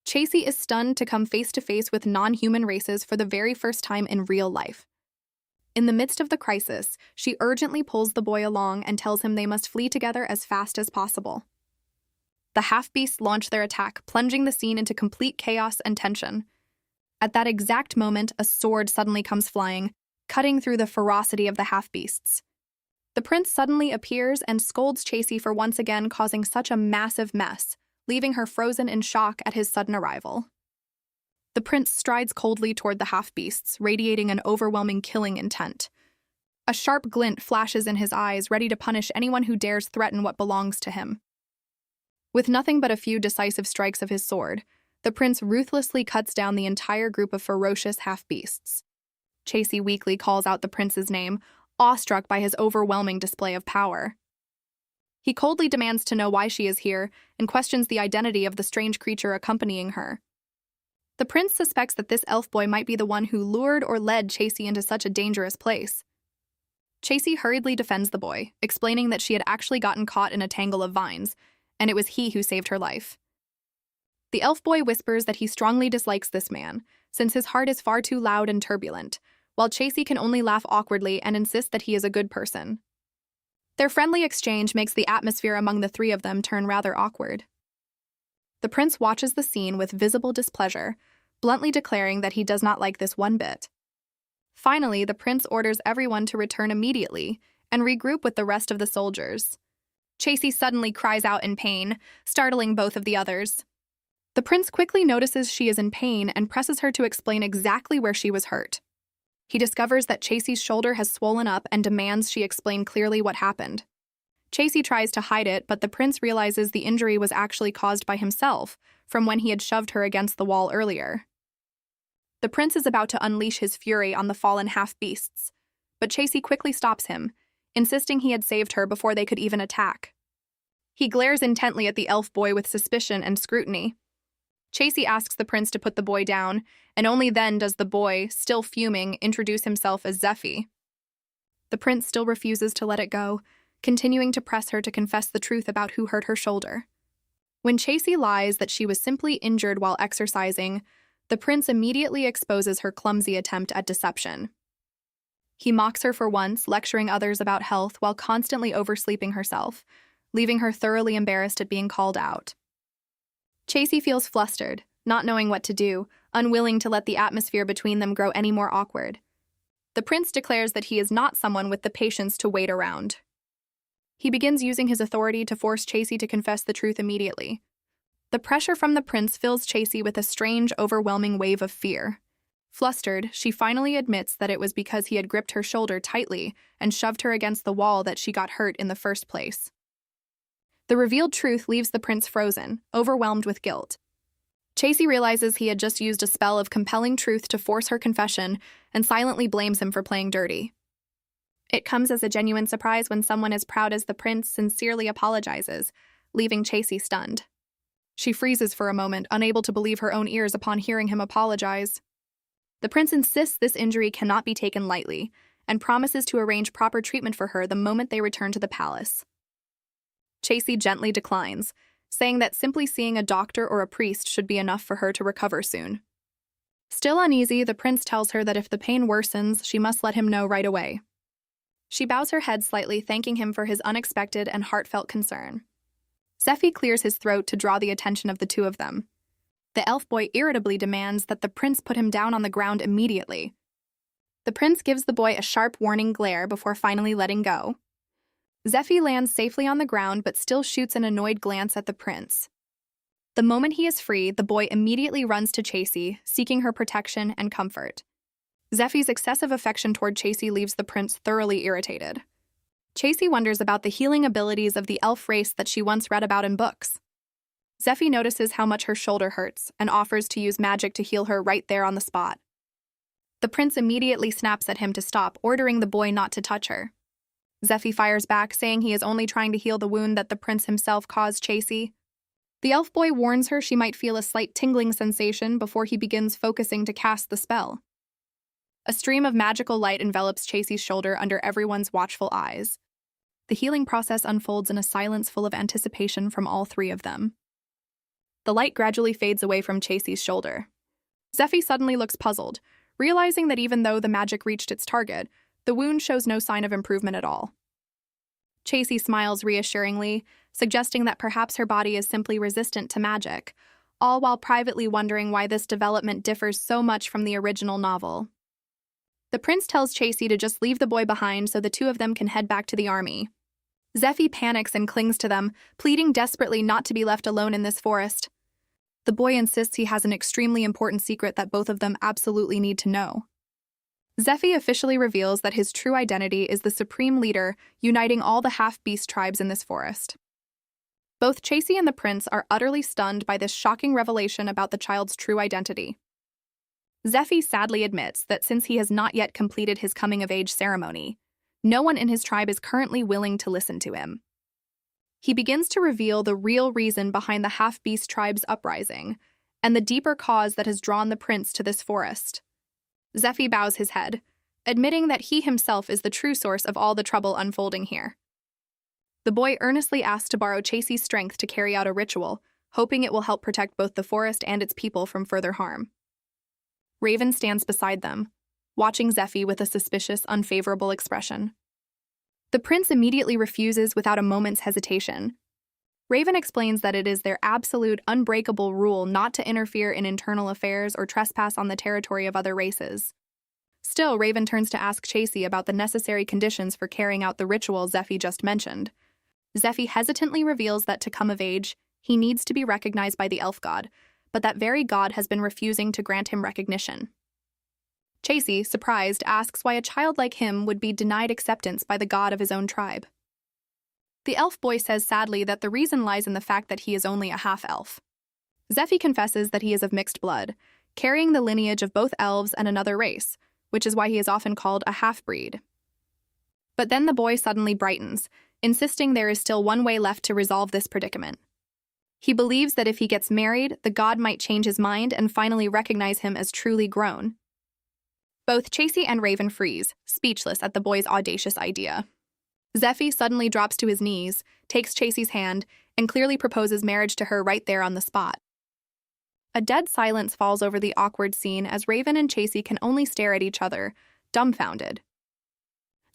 Chasey is stunned to come face-to-face with non-human races for the very first time in real life. In the midst of the crisis, she urgently pulls the boy along and tells him they must flee together as fast as possible. The half-beasts launch their attack, plunging the scene into complete chaos and tension. At that exact moment, a sword suddenly comes flying, cutting through the ferocity of the half-beasts. The prince suddenly appears and scolds Chasey for once again causing such a massive mess, leaving her frozen in shock at his sudden arrival. The prince strides coldly toward the half-beasts, radiating an overwhelming killing intent. A sharp glint flashes in his eyes, ready to punish anyone who dares threaten what belongs to him. With nothing but a few decisive strikes of his sword, the prince ruthlessly cuts down the entire group of ferocious half-beasts. Chasey weakly calls out the prince's name, awestruck by his overwhelming display of power. He coldly demands to know why she is here and questions the identity of the strange creature accompanying her. The prince suspects that this elf boy might be the one who lured or led Chasey into such a dangerous place. Chasey hurriedly defends the boy, explaining that she had actually gotten caught in a tangle of vines, and it was he who saved her life. The elf boy whispers that he strongly dislikes this man, since his heart is far too loud and turbulent, while Chasey can only laugh awkwardly and insist that he is a good person. Their friendly exchange makes the atmosphere among the three of them turn rather awkward. The prince watches the scene with visible displeasure, bluntly declaring that he does not like this one bit. Finally, the prince orders everyone to return immediately and regroup with the rest of the soldiers. Chasey suddenly cries out in pain, startling both of the others. The prince quickly notices she is in pain and presses her to explain exactly where she was hurt. He discovers that Chasey's shoulder has swollen up and demands she explain clearly what happened. Chasey tries to hide it, but the prince realizes the injury was actually caused by himself, from when he had shoved her against the wall earlier. The prince is about to unleash his fury on the fallen half-beasts, but Chasey quickly stops him, insisting he had saved her before they could even attack. He glares intently at the elf boy with suspicion and scrutiny. Chasey asks the prince to put the boy down, and only then does the boy, still fuming, introduce himself as Zephy. The prince still refuses to let it go, continuing to press her to confess the truth about who hurt her shoulder. When Chasey lies that she was simply injured while exercising, the prince immediately exposes her clumsy attempt at deception. He mocks her for once, lecturing others about health while constantly oversleeping herself, leaving her thoroughly embarrassed at being called out. Chasey feels flustered, not knowing what to do, unwilling to let the atmosphere between them grow any more awkward. The prince declares that he is not someone with the patience to wait around. He begins using his authority to force Chasey to confess the truth immediately. The pressure from the prince fills Chasey with a strange, overwhelming wave of fear. Flustered, she finally admits that it was because he had gripped her shoulder tightly and shoved her against the wall that she got hurt in the first place. The revealed truth leaves the prince frozen, overwhelmed with guilt. Chasey realizes he had just used a spell of compelling truth to force her confession and silently blames him for playing dirty. It comes as a genuine surprise when someone as proud as the prince sincerely apologizes, leaving Chasey stunned. She freezes for a moment, unable to believe her own ears upon hearing him apologize. The prince insists this injury cannot be taken lightly and promises to arrange proper treatment for her the moment they return to the palace. Chasey gently declines, saying that simply seeing a doctor or a priest should be enough for her to recover soon. Still uneasy, the prince tells her that if the pain worsens, she must let him know right away. She bows her head slightly, thanking him for his unexpected and heartfelt concern. Zeffy clears his throat to draw the attention of the two of them. The elf boy irritably demands that the prince put him down on the ground immediately. The prince gives the boy a sharp warning glare before finally letting go. Zeffy lands safely on the ground but still shoots an annoyed glance at the prince. The moment he is free, the boy immediately runs to Chasey, seeking her protection and comfort. Zeffy's excessive affection toward Chasey leaves the prince thoroughly irritated. Chasey wonders about the healing abilities of the elf race that she once read about in books. Zeffy notices how much her shoulder hurts and offers to use magic to heal her right there on the spot. The prince immediately snaps at him to stop, ordering the boy not to touch her. Zeffy fires back, saying he is only trying to heal the wound that the prince himself caused Chasey. The elf boy warns her she might feel a slight tingling sensation before he begins focusing to cast the spell. A stream of magical light envelops Chasey's shoulder under everyone's watchful eyes. The healing process unfolds in a silence full of anticipation from all three of them. The light gradually fades away from Chasey's shoulder. Zeffy suddenly looks puzzled, realizing that even though the magic reached its target, the wound shows no sign of improvement at all. Chasey smiles reassuringly, suggesting that perhaps her body is simply resistant to magic, all while privately wondering why this development differs so much from the original novel. The prince tells Chasey to just leave the boy behind so the two of them can head back to the army. Zeffy panics and clings to them, pleading desperately not to be left alone in this forest. The boy insists he has an extremely important secret that both of them absolutely need to know. Zeffy officially reveals that his true identity is the supreme leader, uniting all the half-beast tribes in this forest. Both Chasey and the prince are utterly stunned by this shocking revelation about the child's true identity. Zeffy sadly admits that since he has not yet completed his coming-of-age ceremony, no one in his tribe is currently willing to listen to him. He begins to reveal the real reason behind the half-beast tribe's uprising and the deeper cause that has drawn the prince to this forest. Zeffy bows his head, admitting that he himself is the true source of all the trouble unfolding here. The boy earnestly asks to borrow Chasey's strength to carry out a ritual, hoping it will help protect both the forest and its people from further harm. Raven stands beside them, watching Zeffy with a suspicious, unfavorable expression. The prince immediately refuses without a moment's hesitation. Raven explains that it is their absolute, unbreakable rule not to interfere in internal affairs or trespass on the territory of other races. Still, Raven turns to ask Chasey about the necessary conditions for carrying out the ritual Zeffy just mentioned. Zeffy hesitantly reveals that to come of age, he needs to be recognized by the elf god, but that very god has been refusing to grant him recognition. Chasey, surprised, asks why a child like him would be denied acceptance by the god of his own tribe. The elf boy says sadly that the reason lies in the fact that he is only a half-elf. Zeffy confesses that he is of mixed blood, carrying the lineage of both elves and another race, which is why he is often called a half-breed. But then the boy suddenly brightens, insisting there is still one way left to resolve this predicament. He believes that if he gets married, the god might change his mind and finally recognize him as truly grown. Both Chasey and Raven freeze, speechless at the boy's audacious idea. Zeffy suddenly drops to his knees, takes Chasey's hand, and clearly proposes marriage to her right there on the spot. A dead silence falls over the awkward scene as Raven and Chasey can only stare at each other, dumbfounded.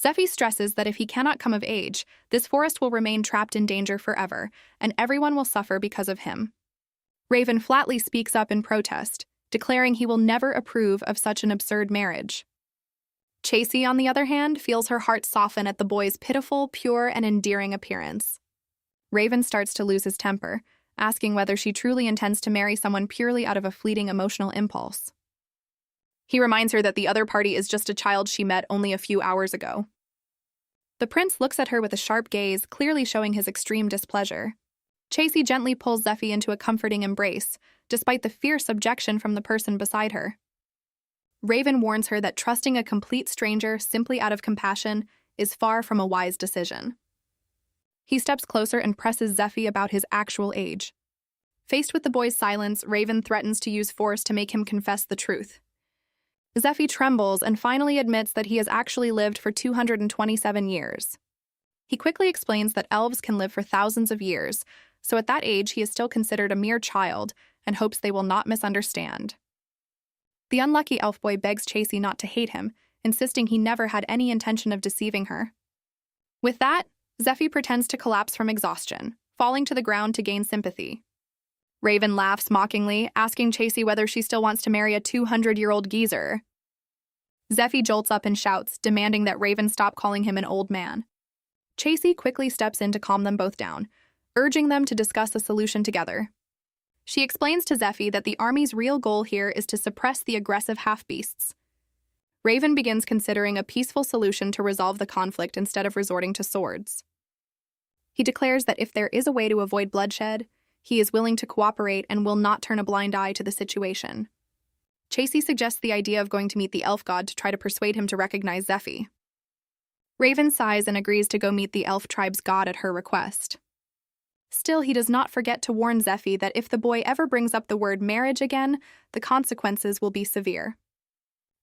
Zeffy stresses that if he cannot come of age, this forest will remain trapped in danger forever, and everyone will suffer because of him. Raven flatly speaks up in protest, declaring he will never approve of such an absurd marriage. Chasey, on the other hand, feels her heart soften at the boy's pitiful, pure, and endearing appearance. Raven starts to lose his temper, asking whether she truly intends to marry someone purely out of a fleeting emotional impulse. He reminds her that the other party is just a child she met only a few hours ago. The prince looks at her with a sharp gaze, clearly showing his extreme displeasure. Chasey gently pulls Zeffie into a comforting embrace, despite the fierce objection from the person beside her. Raven warns her that trusting a complete stranger simply out of compassion is far from a wise decision. He steps closer and presses Zeffie about his actual age. Faced with the boy's silence, Raven threatens to use force to make him confess the truth. Zeffie trembles and finally admits that he has actually lived for 227 years. He quickly explains that elves can live for thousands of years, so at that age he is still considered a mere child and hopes they will not misunderstand. The unlucky elf boy begs Chasey not to hate him, insisting he never had any intention of deceiving her. With that, Zeffie pretends to collapse from exhaustion, falling to the ground to gain sympathy. Raven laughs mockingly, asking Chasey whether she still wants to marry a 200-year-old geezer. Zeffie jolts up and shouts, demanding that Raven stop calling him an old man. Chasey quickly steps in to calm them both down, urging them to discuss a solution together. She explains to Zeffie that the army's real goal here is to suppress the aggressive half-beasts. Raven begins considering a peaceful solution to resolve the conflict instead of resorting to swords. He declares that if there is a way to avoid bloodshed, he is willing to cooperate and will not turn a blind eye to the situation. Chasey suggests the idea of going to meet the elf god to try to persuade him to recognize Zeffie. Raven sighs and agrees to go meet the elf tribe's god at her request. Still, he does not forget to warn Zeffie that if the boy ever brings up the word marriage again, the consequences will be severe.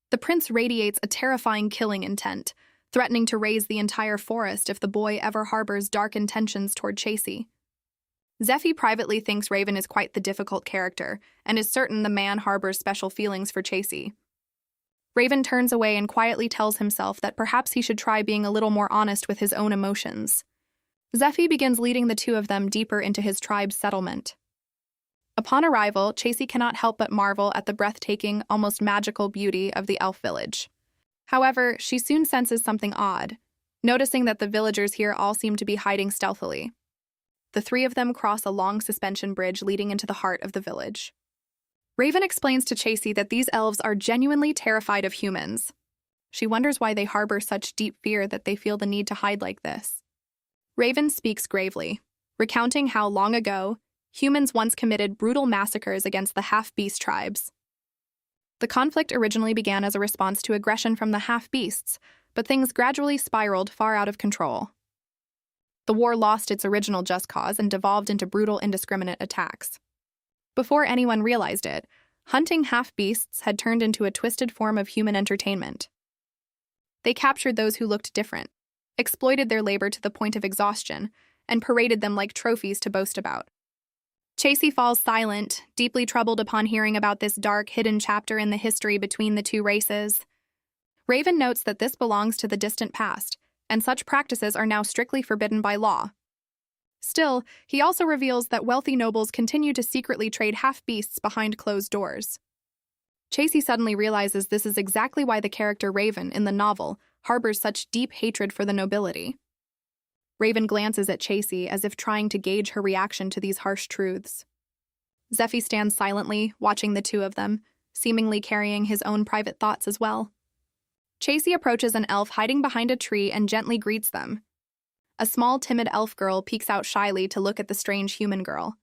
The prince radiates a terrifying killing intent, threatening to raze the entire forest if the boy ever harbors dark intentions toward Chasey. Zeffie privately thinks Raven is quite the difficult character, and is certain the man harbors special feelings for Chasey. Raven turns away and quietly tells himself that perhaps he should try being a little more honest with his own emotions. Zeffie begins leading the two of them deeper into his tribe's settlement. Upon arrival, Chasey cannot help but marvel at the breathtaking, almost magical beauty of the elf village. However, she soon senses something odd, noticing that the villagers here all seem to be hiding stealthily. The three of them cross a long suspension bridge leading into the heart of the village. Raven explains to Chasey that these elves are genuinely terrified of humans. She wonders why they harbor such deep fear that they feel the need to hide like this. Raven speaks gravely, recounting how long ago, humans once committed brutal massacres against the half-beast tribes. The conflict originally began as a response to aggression from the half-beasts, but things gradually spiraled far out of control. The war lost its original just cause and devolved into brutal, indiscriminate attacks. Before anyone realized it, hunting half-beasts had turned into a twisted form of human entertainment. They captured those who looked different, exploited their labor to the point of exhaustion, and paraded them like trophies to boast about. Chasey falls silent, deeply troubled upon hearing about this dark, hidden chapter in the history between the two races. Raven notes that this belongs to the distant past, and such practices are now strictly forbidden by law. Still, he also reveals that wealthy nobles continue to secretly trade half-beasts behind closed doors. Chasey suddenly realizes this is exactly why the character Raven in the novel harbors such deep hatred for the nobility. Raven glances at Chasey as if trying to gauge her reaction to these harsh truths. Zeffie stands silently, watching the two of them, seemingly carrying his own private thoughts as well. Chasey approaches an elf hiding behind a tree and gently greets them. A small, timid elf girl peeks out shyly to look at the strange human girl.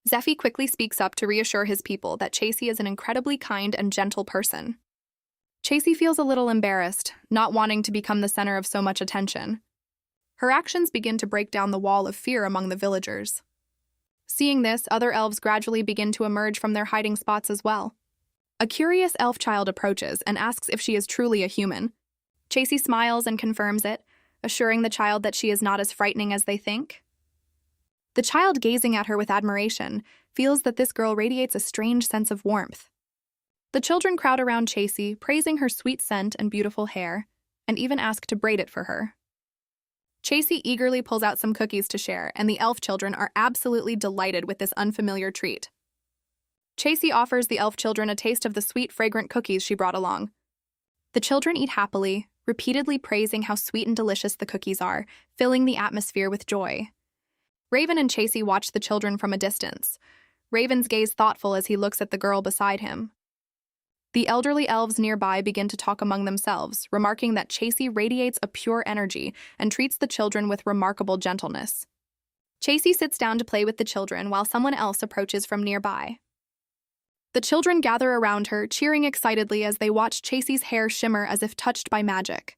Zeffie quickly speaks up to reassure his people that Chasey is an incredibly kind and gentle person. Chasey feels a little embarrassed, not wanting to become the center of so much attention. Her actions begin to break down the wall of fear among the villagers. Seeing this, other elves gradually begin to emerge from their hiding spots as well. A curious elf child approaches and asks if she is truly a human. Chasey smiles and confirms it, assuring the child that she is not as frightening as they think. The child, gazing at her with admiration, feels that this girl radiates a strange sense of warmth. The children crowd around Chasey, praising her sweet scent and beautiful hair, and even ask to braid it for her. Chasey eagerly pulls out some cookies to share, and the elf children are absolutely delighted with this unfamiliar treat. Chasey offers the elf children a taste of the sweet, fragrant cookies she brought along. The children eat happily, repeatedly praising how sweet and delicious the cookies are, filling the atmosphere with joy. Raven and Chasey watch the children from a distance, Raven's gaze thoughtful as he looks at the girl beside him. The elderly elves nearby begin to talk among themselves, remarking that Chasey radiates a pure energy and treats the children with remarkable gentleness. Chasey sits down to play with the children while someone else approaches from nearby. The children gather around her, cheering excitedly as they watch Chasey's hair shimmer as if touched by magic.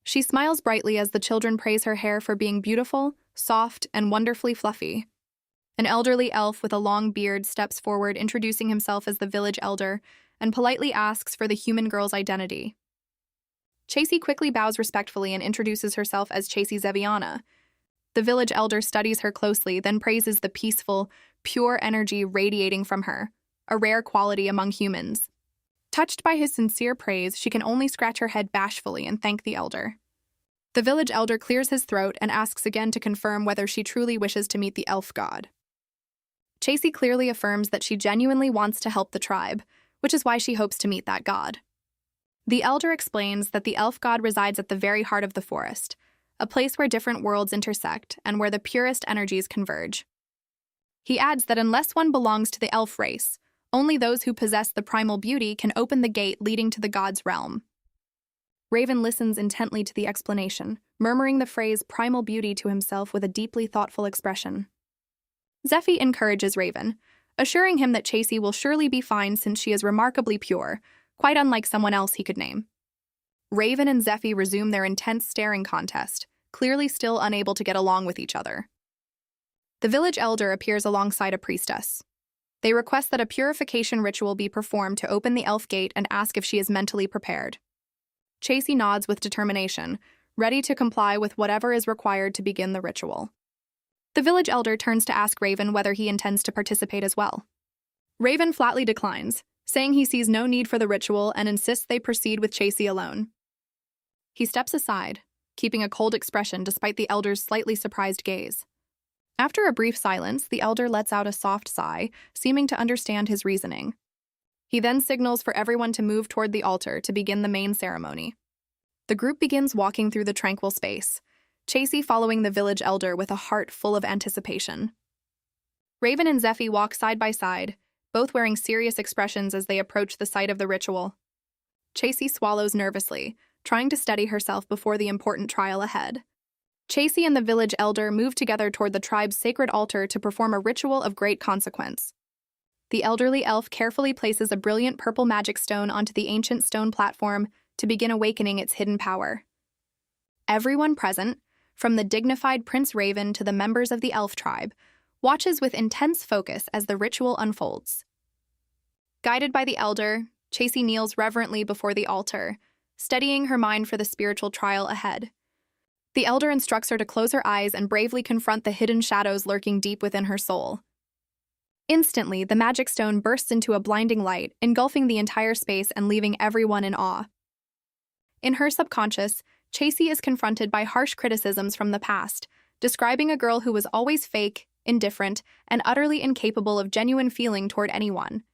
She smiles brightly as the children praise her hair for being beautiful, soft, and wonderfully fluffy. An elderly elf with a long beard steps forward, introducing himself as the village elder, and politely asks for the human girl's identity. Chasey quickly bows respectfully and introduces herself as Chasey Zeviana. The village elder studies her closely, then praises the peaceful, pure energy radiating from her, a rare quality among humans. Touched by his sincere praise, she can only scratch her head bashfully and thank the elder. The village elder clears his throat and asks again to confirm whether she truly wishes to meet the elf god. Chasey clearly affirms that she genuinely wants to help the tribe, which is why she hopes to meet that god. The elder explains that the elf god resides at the very heart of the forest, a place where different worlds intersect and where the purest energies converge. He adds that unless one belongs to the elf race, only those who possess the primal beauty can open the gate leading to the god's realm. Raven listens intently to the explanation, murmuring the phrase primal beauty to himself with a deeply thoughtful expression. Zephy encourages Raven, assuring him that Chasey will surely be fine since she is remarkably pure, quite unlike someone else he could name. Raven and Zephy resume their intense staring contest, clearly still unable to get along with each other. The village elder appears alongside a priestess. They request that a purification ritual be performed to open the elf gate and ask if she is mentally prepared. Chasey nods with determination, ready to comply with whatever is required to begin the ritual. The village elder turns to ask Raven whether he intends to participate as well. Raven flatly declines, saying he sees no need for the ritual and insists they proceed with Chasey alone. He steps aside, keeping a cold expression despite the elder's slightly surprised gaze. After a brief silence, the elder lets out a soft sigh, seeming to understand his reasoning. He then signals for everyone to move toward the altar to begin the main ceremony. The group begins walking through the tranquil space, Chasey following the village elder with a heart full of anticipation. Raven and Zephy walk side by side, both wearing serious expressions as they approach the site of the ritual. Chasey swallows nervously, trying to steady herself before the important trial ahead. Chasey and the village elder move together toward the tribe's sacred altar to perform a ritual of great consequence. The elderly elf carefully places a brilliant purple magic stone onto the ancient stone platform to begin awakening its hidden power. Everyone present, from the dignified Prince Raven to the members of the elf tribe, watches with intense focus as the ritual unfolds. Guided by the elder, Chasey kneels reverently before the altar, steadying her mind for the spiritual trial ahead. The elder instructs her to close her eyes and bravely confront the hidden shadows lurking deep within her soul. Instantly, the magic stone bursts into a blinding light, engulfing the entire space and leaving everyone in awe. In her subconscious, Chasey is confronted by harsh criticisms from the past, describing a girl who was always fake, indifferent, and utterly incapable of genuine feeling toward anyone.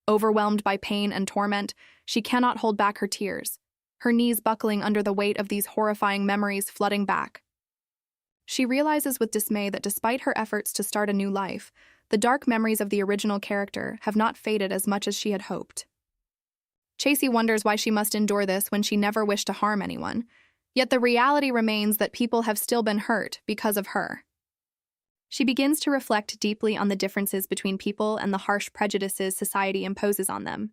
Overwhelmed by pain and torment, she cannot hold back her tears, her knees buckling under the weight of these horrifying memories flooding back. She realizes with dismay that despite her efforts to start a new life, the dark memories of the original character have not faded as much as she had hoped. Chasey wonders why she must endure this when she never wished to harm anyone, yet the reality remains that people have still been hurt because of her. She begins to reflect deeply on the differences between people and the harsh prejudices society imposes on them.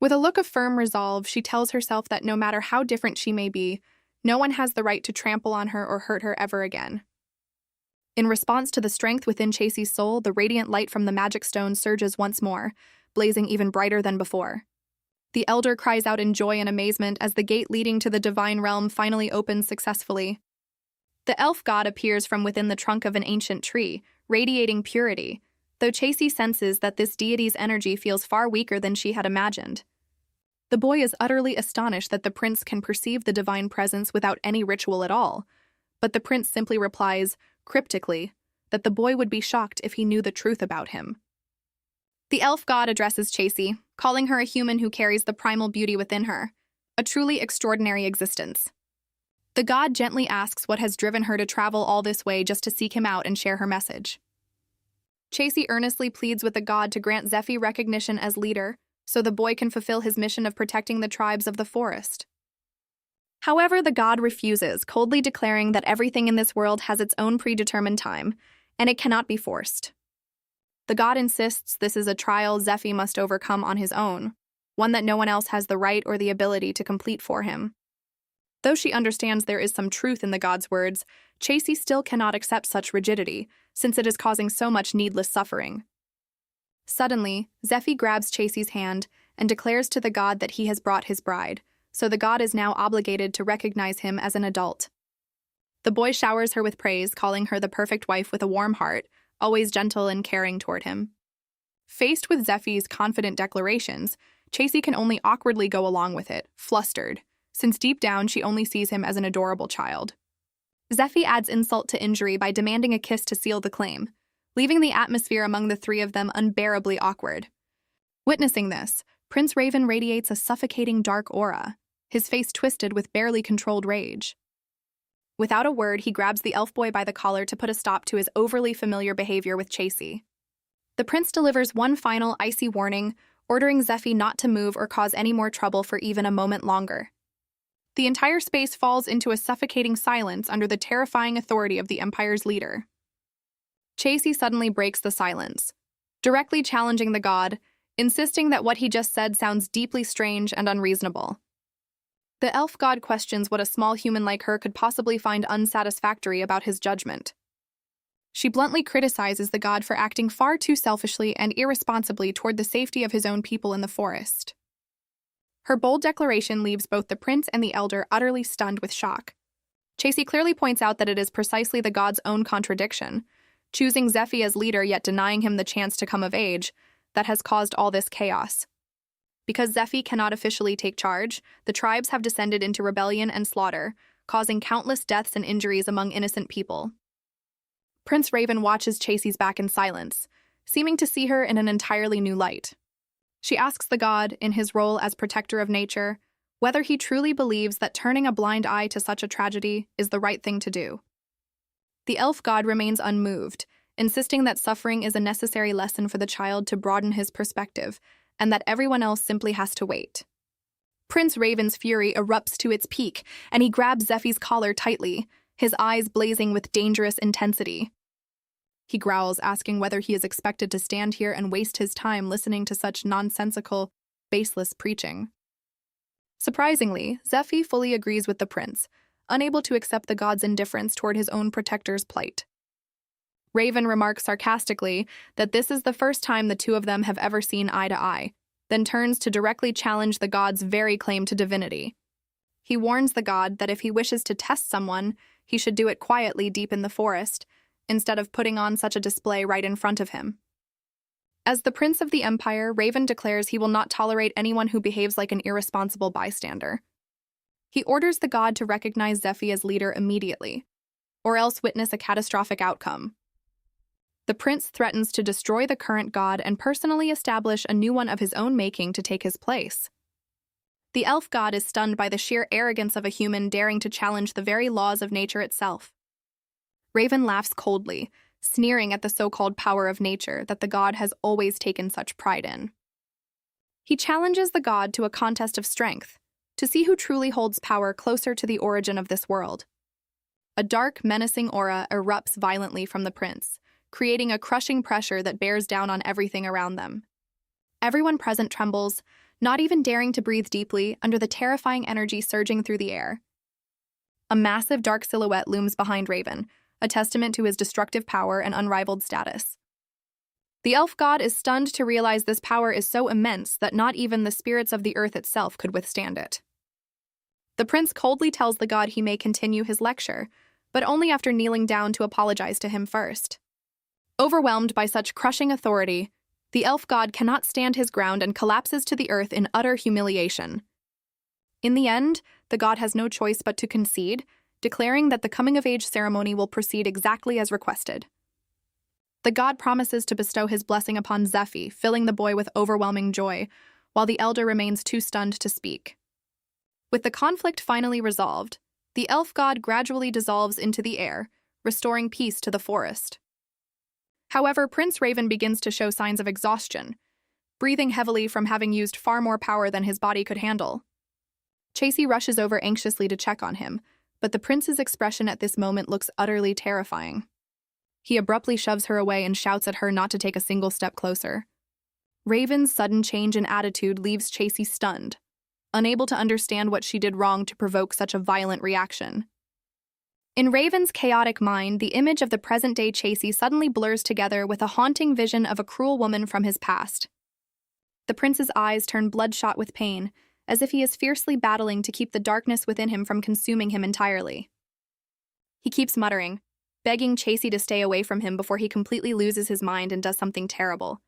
With a look of firm resolve, she tells herself that no matter how different she may be, no one has the right to trample on her or hurt her ever again. In response to the strength within Chasey's soul, the radiant light from the magic stone surges once more, blazing even brighter than before. The elder cries out in joy and amazement as the gate leading to the divine realm finally opens successfully. The elf god appears from within the trunk of an ancient tree, radiating purity, though Chasey senses that this deity's energy feels far weaker than she had imagined. The boy is utterly astonished that the prince can perceive the divine presence without any ritual at all, but the prince simply replies, cryptically, that the boy would be shocked if he knew the truth about him. The elf god addresses Chasey, calling her a human who carries the primal beauty within her, a truly extraordinary existence. The god gently asks what has driven her to travel all this way just to seek him out and share her message. Chasey earnestly pleads with the god to grant Zephy recognition as leader, so the boy can fulfill his mission of protecting the tribes of the forest. However, the god refuses, coldly declaring that everything in this world has its own predetermined time, and it cannot be forced. The god insists this is a trial Zephy must overcome on his own, one that no one else has the right or the ability to complete for him. Though she understands there is some truth in the god's words, Chasey still cannot accept such rigidity, since it is causing so much needless suffering. Suddenly, Zephy grabs Chasey's hand and declares to the god that he has brought his bride, so the god is now obligated to recognize him as an adult. The boy showers her with praise, calling her the perfect wife with a warm heart, always gentle and caring toward him. Faced with Zephy's confident declarations, Chasey can only awkwardly go along with it, flustered, since deep down she only sees him as an adorable child. Zephy adds insult to injury by demanding a kiss to seal the claim, leaving the atmosphere among the three of them unbearably awkward. Witnessing this, Prince Raven radiates a suffocating dark aura, his face twisted with barely controlled rage. Without a word, he grabs the elf boy by the collar to put a stop to his overly familiar behavior with Chasey. The prince delivers one final icy warning, ordering Zephy not to move or cause any more trouble for even a moment longer. The entire space falls into a suffocating silence under the terrifying authority of the Empire's leader. Chasey suddenly breaks the silence, directly challenging the god, insisting that what he just said sounds deeply strange and unreasonable. The elf god questions what a small human like her could possibly find unsatisfactory about his judgment. She bluntly criticizes the god for acting far too selfishly and irresponsibly toward the safety of his own people in the forest. Her bold declaration leaves both the prince and the elder utterly stunned with shock. Chasey clearly points out that it is precisely the god's own contradiction, choosing Zephy as leader yet denying him the chance to come of age, that has caused all this chaos. Because Zephy cannot officially take charge, the tribes have descended into rebellion and slaughter, causing countless deaths and injuries among innocent people. Prince Raven watches Chasey's back in silence, seeming to see her in an entirely new light. She asks the god, in his role as protector of nature, whether he truly believes that turning a blind eye to such a tragedy is the right thing to do. The elf god remains unmoved, insisting that suffering is a necessary lesson for the child to broaden his perspective, and that everyone else simply has to wait. Prince Raven's fury erupts to its peak, and he grabs Zephy's collar tightly, his eyes blazing with dangerous intensity. He growls, asking whether he is expected to stand here and waste his time listening to such nonsensical, baseless preaching. Surprisingly, Zephy fully agrees with the prince, unable to accept the god's indifference toward his own protector's plight. Raven remarks sarcastically that this is the first time the two of them have ever seen eye to eye, then turns to directly challenge the god's very claim to divinity. He warns the god that if he wishes to test someone, he should do it quietly deep in the forest, instead of putting on such a display right in front of him. As the prince of the empire, Raven declares he will not tolerate anyone who behaves like an irresponsible bystander. He orders the god to recognize Zephy as leader immediately, or else witness a catastrophic outcome. The prince threatens to destroy the current god and personally establish a new one of his own making to take his place. The elf god is stunned by the sheer arrogance of a human daring to challenge the very laws of nature itself. Raven laughs coldly, sneering at the so-called power of nature that the god has always taken such pride in. He challenges the god to a contest of strength, to see who truly holds power closer to the origin of this world. A dark, menacing aura erupts violently from the prince, creating a crushing pressure that bears down on everything around them. Everyone present trembles, not even daring to breathe deeply under the terrifying energy surging through the air. A massive dark silhouette looms behind Raven, a testament to his destructive power and unrivaled status. The elf god is stunned to realize this power is so immense that not even the spirits of the earth itself could withstand it. The prince coldly tells the god he may continue his lecture, but only after kneeling down to apologize to him first. Overwhelmed by such crushing authority, the elf god cannot stand his ground and collapses to the earth in utter humiliation. In the end, the god has no choice but to concede, declaring that the coming-of-age ceremony will proceed exactly as requested. The god promises to bestow his blessing upon Zephy, filling the boy with overwhelming joy, while the elder remains too stunned to speak. With the conflict finally resolved, the elf god gradually dissolves into the air, restoring peace to the forest. However, Prince Raven begins to show signs of exhaustion, breathing heavily from having used far more power than his body could handle. Chasey rushes over anxiously to check on him, but the prince's expression at this moment looks utterly terrifying. He abruptly shoves her away and shouts at her not to take a single step closer. Raven's sudden change in attitude leaves Chasey stunned, unable to understand what she did wrong to provoke such a violent reaction. In Raven's chaotic mind, the image of the present-day Chasey suddenly blurs together with a haunting vision of a cruel woman from his past. The prince's eyes turn bloodshot with pain, as if he is fiercely battling to keep the darkness within him from consuming him entirely. He keeps muttering, begging Chasey to stay away from him before he completely loses his mind and does something terrible.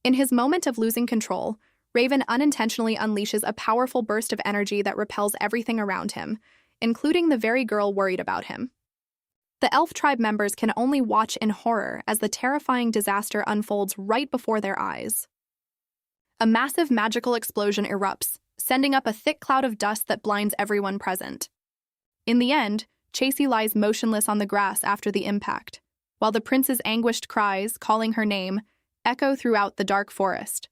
In his moment of losing control, Raven unintentionally unleashes a powerful burst of energy that repels everything around him, including the very girl worried about him. The elf tribe members can only watch in horror as the terrifying disaster unfolds right before their eyes. A massive magical explosion erupts, sending up a thick cloud of dust that blinds everyone present. In the end, Chasey lies motionless on the grass after the impact, while the prince's anguished cries, calling her name, echo throughout the dark forest.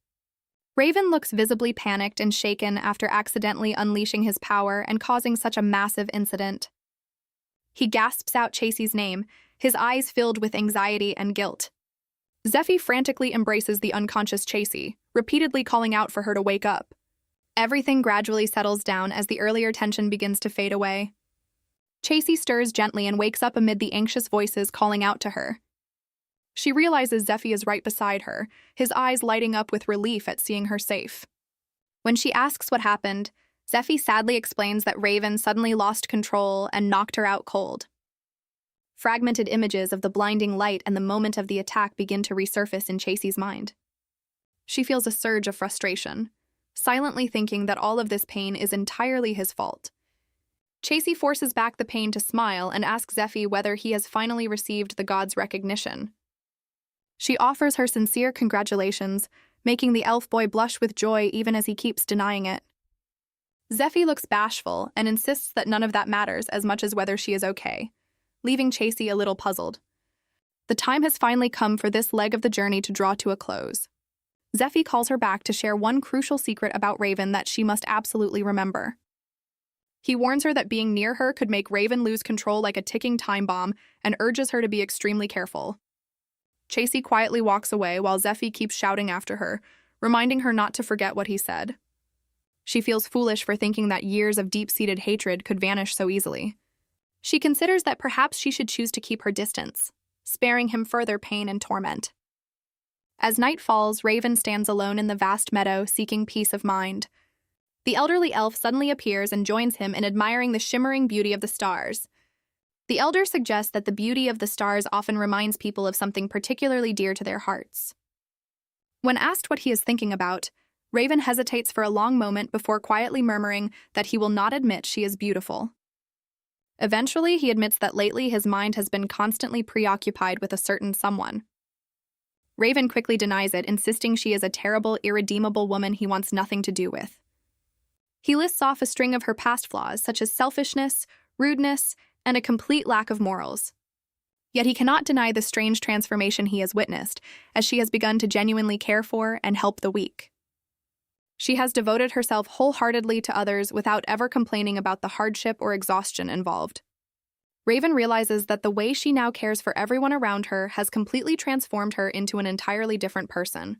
Raven looks visibly panicked and shaken after accidentally unleashing his power and causing such a massive incident. He gasps out Chasey's name, his eyes filled with anxiety and guilt. Zeffy frantically embraces the unconscious Chasey, repeatedly calling out for her to wake up. Everything gradually settles down as the earlier tension begins to fade away. Chasey stirs gently and wakes up amid the anxious voices calling out to her. She realizes Zeffy is right beside her, his eyes lighting up with relief at seeing her safe. When she asks what happened, Zeffy sadly explains that Raven suddenly lost control and knocked her out cold. Fragmented images of the blinding light and the moment of the attack begin to resurface in Chasey's mind. She feels a surge of frustration, silently thinking that all of this pain is entirely his fault. Chasey forces back the pain to smile and asks Zeffy whether he has finally received the god's recognition. She offers her sincere congratulations, making the elf boy blush with joy even as he keeps denying it. Zeffy looks bashful and insists that none of that matters as much as whether she is okay, leaving Chasey a little puzzled. The time has finally come for this leg of the journey to draw to a close. Zeffy calls her back to share one crucial secret about Raven that she must absolutely remember. He warns her that being near her could make Raven lose control like a ticking time bomb and urges her to be extremely careful. Chasey quietly walks away while Zeffy keeps shouting after her, reminding her not to forget what he said. She feels foolish for thinking that years of deep-seated hatred could vanish so easily. She considers that perhaps she should choose to keep her distance, sparing him further pain and torment. As night falls, Raven stands alone in the vast meadow, seeking peace of mind. The elderly elf suddenly appears and joins him in admiring the shimmering beauty of the stars. The elder suggests that the beauty of the stars often reminds people of something particularly dear to their hearts. When asked what he is thinking about, Raven hesitates for a long moment before quietly murmuring that he will not admit she is beautiful. Eventually, he admits that lately his mind has been constantly preoccupied with a certain someone. Raven quickly denies it, insisting she is a terrible, irredeemable woman he wants nothing to do with. He lists off a string of her past flaws, such as selfishness, rudeness, and a complete lack of morals. Yet he cannot deny the strange transformation he has witnessed, as she has begun to genuinely care for and help the weak. She has devoted herself wholeheartedly to others without ever complaining about the hardship or exhaustion involved. Raven realizes that the way she now cares for everyone around her has completely transformed her into an entirely different person.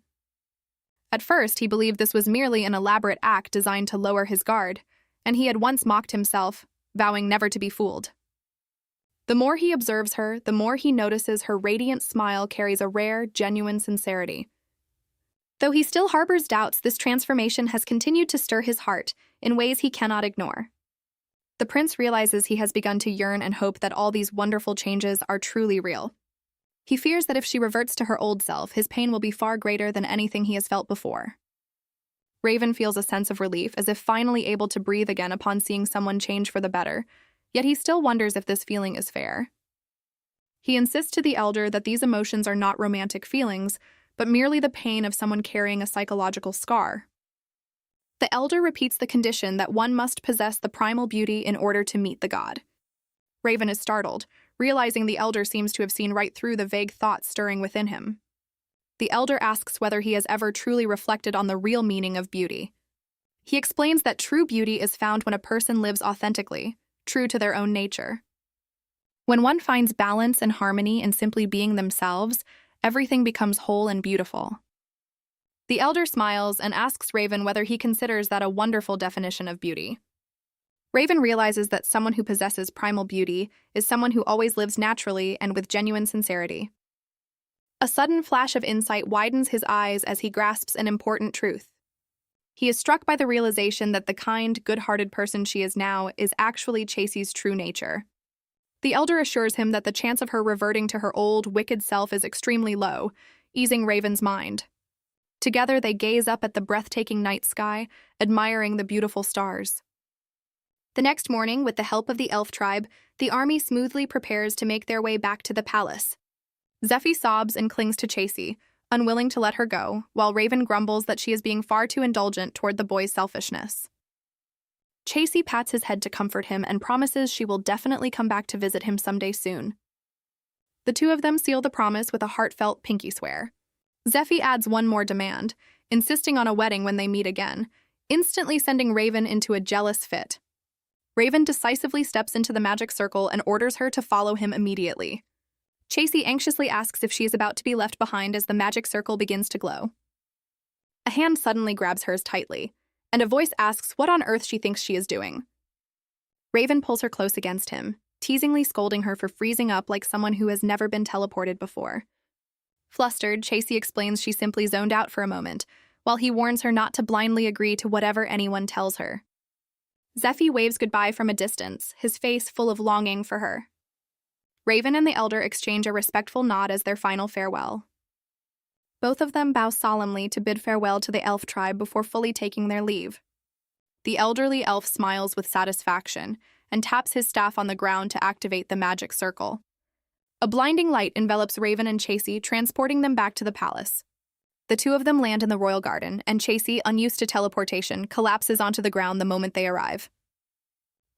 At first, he believed this was merely an elaborate act designed to lower his guard, and he had once mocked himself, vowing never to be fooled. The more he observes her, the more he notices her radiant smile carries a rare, genuine sincerity. Though he still harbors doubts, this transformation has continued to stir his heart in ways he cannot ignore. The prince realizes he has begun to yearn and hope that all these wonderful changes are truly real. He fears that if she reverts to her old self, his pain will be far greater than anything he has felt before. Raven feels a sense of relief, as if finally able to breathe again upon seeing someone change for the better, yet he still wonders if this feeling is fair. He insists to the elder that these emotions are not romantic feelings, but merely the pain of someone carrying a psychological scar. The elder repeats the condition that one must possess the primal beauty in order to meet the god. Raven is startled, realizing the elder seems to have seen right through the vague thoughts stirring within him. the elder asks whether he has ever truly reflected on the real meaning of beauty. He explains that true beauty is found when a person lives authentically, true to their own nature. When one finds balance and harmony in simply being themselves, everything becomes whole and beautiful. The elder smiles and asks Raven whether he considers that a wonderful definition of beauty. Raven realizes that someone who possesses primal beauty is someone who always lives naturally and with genuine sincerity. A sudden flash of insight widens his eyes as he grasps an important truth. He is struck by the realization that the kind, good-hearted person she is now is actually Chasey's true nature. The elder assures him that the chance of her reverting to her old, wicked self is extremely low, easing Raven's mind. Together, they gaze up at the breathtaking night sky, admiring the beautiful stars. The next morning, with the help of the elf tribe, the army smoothly prepares to make their way back to the palace. Zeffie sobs and clings to Chasey, unwilling to let her go, while Raven grumbles that she is being far too indulgent toward the boy's selfishness. Chasey pats his head to comfort him and promises she will definitely come back to visit him someday soon. The two of them seal the promise with a heartfelt pinky swear. Zeffie adds one more demand, insisting on a wedding when they meet again, instantly sending Raven into a jealous fit. Raven decisively steps into the magic circle and orders her to follow him immediately. Chasey anxiously asks if she is about to be left behind as the magic circle begins to glow. A hand suddenly grabs hers tightly, and a voice asks what on earth she thinks she is doing. Raven pulls her close against him, teasingly scolding her for freezing up like someone who has never been teleported before. Flustered, Chasey explains she simply zoned out for a moment, while he warns her not to blindly agree to whatever anyone tells her. Zeffie waves goodbye from a distance, his face full of longing for her. Raven and the elder exchange a respectful nod as their final farewell. Both of them bow solemnly to bid farewell to the elf tribe before fully taking their leave. The elderly elf smiles with satisfaction and taps his staff on the ground to activate the magic circle. A blinding light envelops Raven and Chasey, transporting them back to the palace. The two of them land in the royal garden, and Chasey, unused to teleportation, collapses onto the ground the moment they arrive.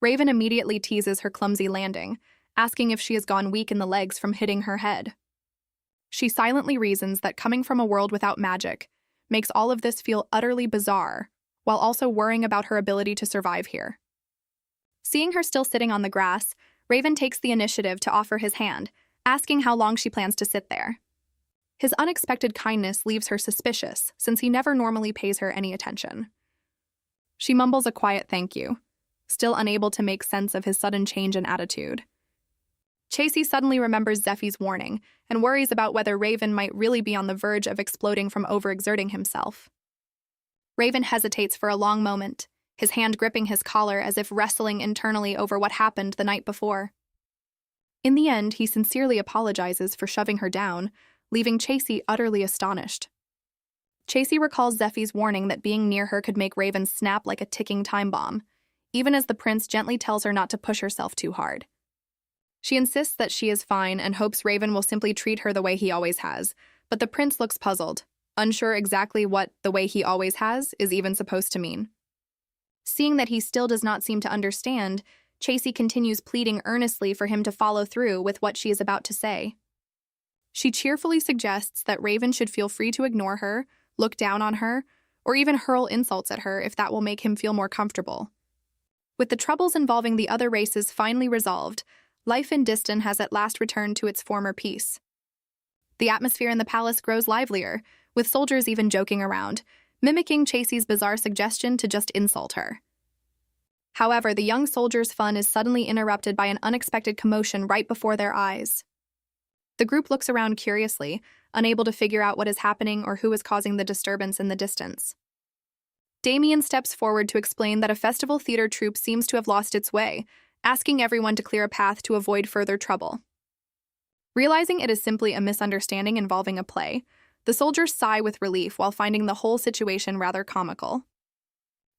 Raven immediately teases her clumsy landing, asking if she has gone weak in the legs from hitting her head. She silently reasons that coming from a world without magic makes all of this feel utterly bizarre, while also worrying about her ability to survive here. Seeing her still sitting on the grass, Raven takes the initiative to offer his hand, asking how long she plans to sit there. His unexpected kindness leaves her suspicious, since he never normally pays her any attention. She mumbles a quiet thank you, still unable to make sense of his sudden change in attitude. Chasey suddenly remembers Zeffie's warning and worries about whether Raven might really be on the verge of exploding from overexerting himself. Raven hesitates for a long moment, his hand gripping his collar as if wrestling internally over what happened the night before. In the end, he sincerely apologizes for shoving her down, leaving Chasey utterly astonished. Chasey recalls Zeffie's warning that being near her could make Raven snap like a ticking time bomb, even as the prince gently tells her not to push herself too hard. She insists that she is fine and hopes Raven will simply treat her the way he always has, but the prince looks puzzled, unsure exactly what the way he always has is even supposed to mean. Seeing that he still does not seem to understand, Chasey continues pleading earnestly for him to follow through with what she is about to say. She cheerfully suggests that Raven should feel free to ignore her, look down on her, or even hurl insults at her if that will make him feel more comfortable. With the troubles involving the other races finally resolved, life in Diston has at last returned to its former peace. The atmosphere in the palace grows livelier, with soldiers even joking around, mimicking Chasey's bizarre suggestion to just insult her. However, the young soldiers' fun is suddenly interrupted by an unexpected commotion right before their eyes. The group looks around curiously, unable to figure out what is happening or who is causing the disturbance in the distance. Damien steps forward to explain that a festival theater troupe seems to have lost its way, asking everyone to clear a path to avoid further trouble. Realizing it is simply a misunderstanding involving a play, the soldiers sigh with relief while finding the whole situation rather comical.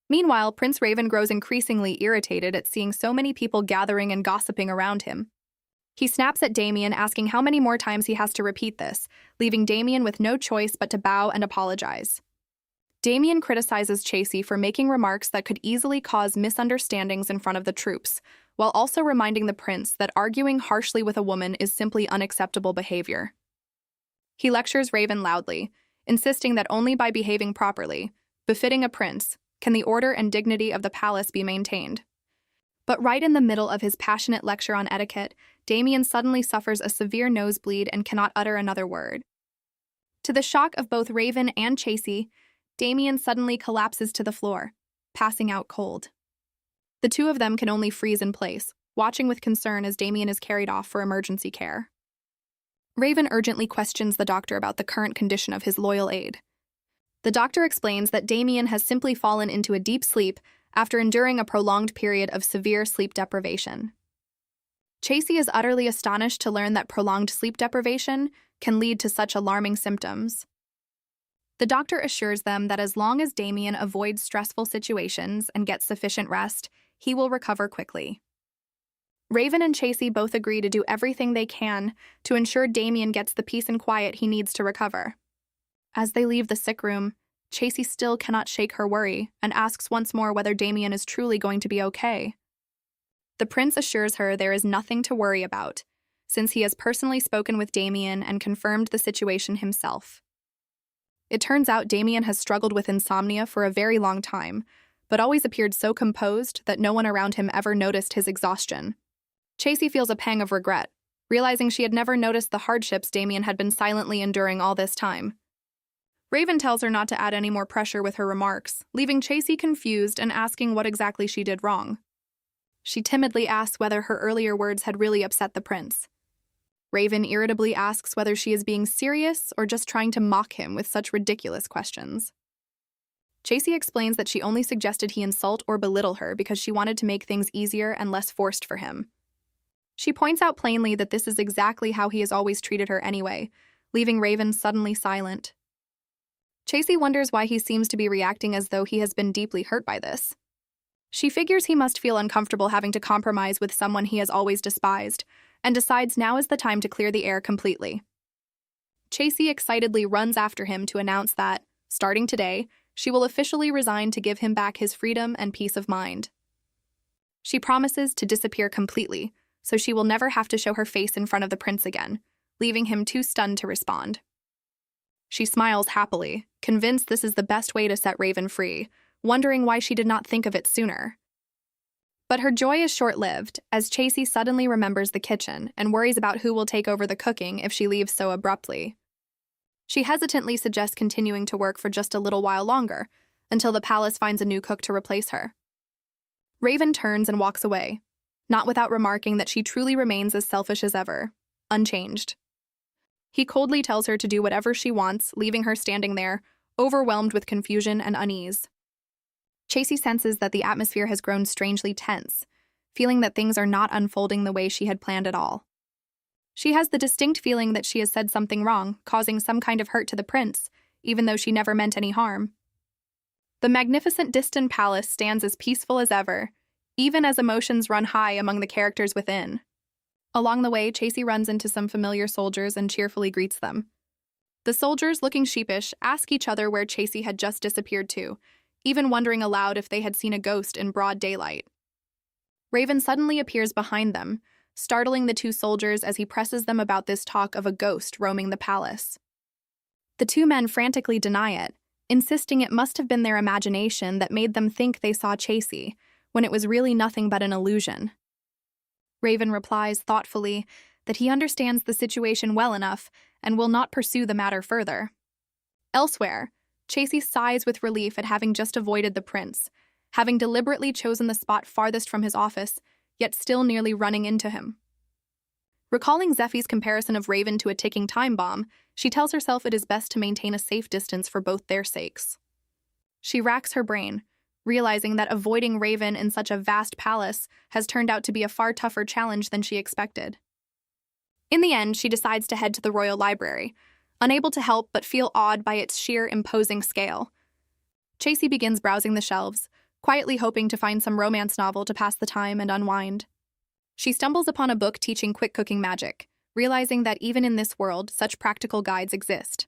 Meanwhile, Prince Raven grows increasingly irritated at seeing so many people gathering and gossiping around him. He snaps at Damien, asking how many more times he has to repeat this, leaving Damien with no choice but to bow and apologize. Damien criticizes Chasey for making remarks that could easily cause misunderstandings in front of the troops, while also reminding the prince that arguing harshly with a woman is simply unacceptable behavior. He lectures Raven loudly, insisting that only by behaving properly, befitting a prince, can the order and dignity of the palace be maintained. But right in the middle of his passionate lecture on etiquette, Damien suddenly suffers a severe nosebleed and cannot utter another word. To the shock of both Raven and Chasey, Damien suddenly collapses to the floor, passing out cold. The two of them can only freeze in place, watching with concern as Damien is carried off for emergency care. Raven urgently questions the doctor about the current condition of his loyal aide. The doctor explains that Damien has simply fallen into a deep sleep after enduring a prolonged period of severe sleep deprivation. Chasey is utterly astonished to learn that prolonged sleep deprivation can lead to such alarming symptoms. The doctor assures them that as long as Damien avoids stressful situations and gets sufficient rest, he will recover quickly. Raven and Chasey both agree to do everything they can to ensure Damien gets the peace and quiet he needs to recover. As they leave the sick room, Chasey still cannot shake her worry and asks once more whether Damien is truly going to be okay. The prince assures her there is nothing to worry about, since he has personally spoken with Damien and confirmed the situation himself. It turns out Damien has struggled with insomnia for a very long time, but always appeared so composed that no one around him ever noticed his exhaustion. Chasey feels a pang of regret, realizing she had never noticed the hardships Damien had been silently enduring all this time. Raven tells her not to add any more pressure with her remarks, leaving Chasey confused and asking what exactly she did wrong. She timidly asks whether her earlier words had really upset the prince. Raven irritably asks whether she is being serious or just trying to mock him with such ridiculous questions. Chasey explains that she only suggested he insult or belittle her because she wanted to make things easier and less forced for him. She points out plainly that this is exactly how he has always treated her anyway, leaving Raven suddenly silent. Chasey wonders why he seems to be reacting as though he has been deeply hurt by this. She figures he must feel uncomfortable having to compromise with someone he has always despised, and decides now is the time to clear the air completely. Chasey excitedly runs after him to announce that, starting today, she will officially resign to give him back his freedom and peace of mind. She promises to disappear completely, so she will never have to show her face in front of the prince again, leaving him too stunned to respond. She smiles happily, convinced this is the best way to set Raven free, wondering why she did not think of it sooner. But her joy is short-lived, as Chasey suddenly remembers the kitchen and worries about who will take over the cooking if she leaves so abruptly. She hesitantly suggests continuing to work for just a little while longer, until the palace finds a new cook to replace her. Raven turns and walks away, not without remarking that she truly remains as selfish as ever, unchanged. He coldly tells her to do whatever she wants, leaving her standing there, overwhelmed with confusion and unease. Chasey senses that the atmosphere has grown strangely tense, feeling that things are not unfolding the way she had planned at all. She has the distinct feeling that she has said something wrong, causing some kind of hurt to the prince, even though she never meant any harm. The magnificent Diston Palace stands as peaceful as ever, even as emotions run high among the characters within. Along the way, Chasey runs into some familiar soldiers and cheerfully greets them. The soldiers, looking sheepish, ask each other where Chasey had just disappeared to, even wondering aloud if they had seen a ghost in broad daylight. Raven suddenly appears behind them, startling the two soldiers as he presses them about this talk of a ghost roaming the palace. The two men frantically deny it, insisting it must have been their imagination that made them think they saw Chasey, when it was really nothing but an illusion. Raven replies thoughtfully that he understands the situation well enough and will not pursue the matter further. Elsewhere, Chasey sighs with relief at having just avoided the prince, having deliberately chosen the spot farthest from his office, yet still nearly running into him. Recalling Zeffie's comparison of Raven to a ticking time bomb, she tells herself it is best to maintain a safe distance for both their sakes. She racks her brain, realizing that avoiding Raven in such a vast palace has turned out to be a far tougher challenge than she expected. In the end, she decides to head to the royal library, unable to help but feel awed by its sheer imposing scale. Chasey begins browsing the shelves, quietly hoping to find some romance novel to pass the time and unwind. She stumbles upon a book teaching quick cooking magic, realizing that even in this world, such practical guides exist.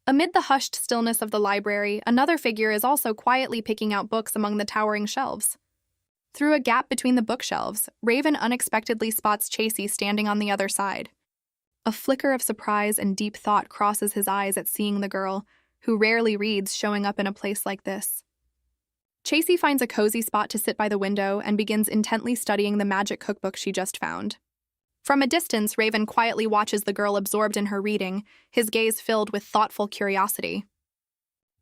Amid the hushed stillness of the library, another figure is also quietly picking out books among the towering shelves. Through a gap between the bookshelves, Raven unexpectedly spots Chasey standing on the other side. A flicker of surprise and deep thought crosses his eyes at seeing the girl, who rarely reads, showing up in a place like this. Chasey finds a cozy spot to sit by the window and begins intently studying the magic cookbook she just found. From a distance, Raven quietly watches the girl absorbed in her reading, his gaze filled with thoughtful curiosity.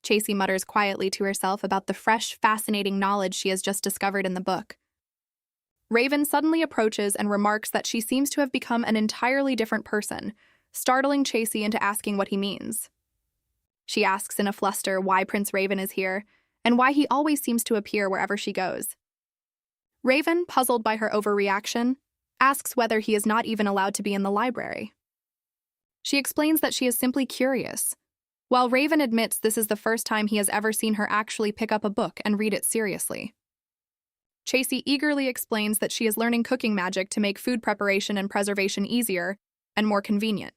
Chasey mutters quietly to herself about the fresh, fascinating knowledge she has just discovered in the book. Raven suddenly approaches and remarks that she seems to have become an entirely different person, startling Chasey into asking what he means. She asks in a fluster why Prince Raven is here, and why he always seems to appear wherever she goes. Raven, puzzled by her overreaction, asks whether he is not even allowed to be in the library. She explains that she is simply curious, while Raven admits this is the first time he has ever seen her actually pick up a book and read it seriously. Chasey eagerly explains that she is learning cooking magic to make food preparation and preservation easier and more convenient.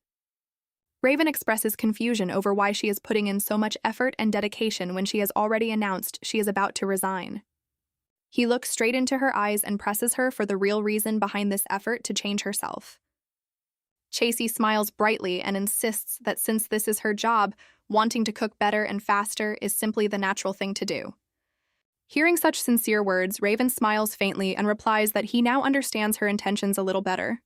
Raven expresses confusion over why she is putting in so much effort and dedication when she has already announced she is about to resign. He looks straight into her eyes and presses her for the real reason behind this effort to change herself. Chasey smiles brightly and insists that since this is her job, wanting to cook better and faster is simply the natural thing to do. Hearing such sincere words, Raven smiles faintly and replies that he now understands her intentions a little better.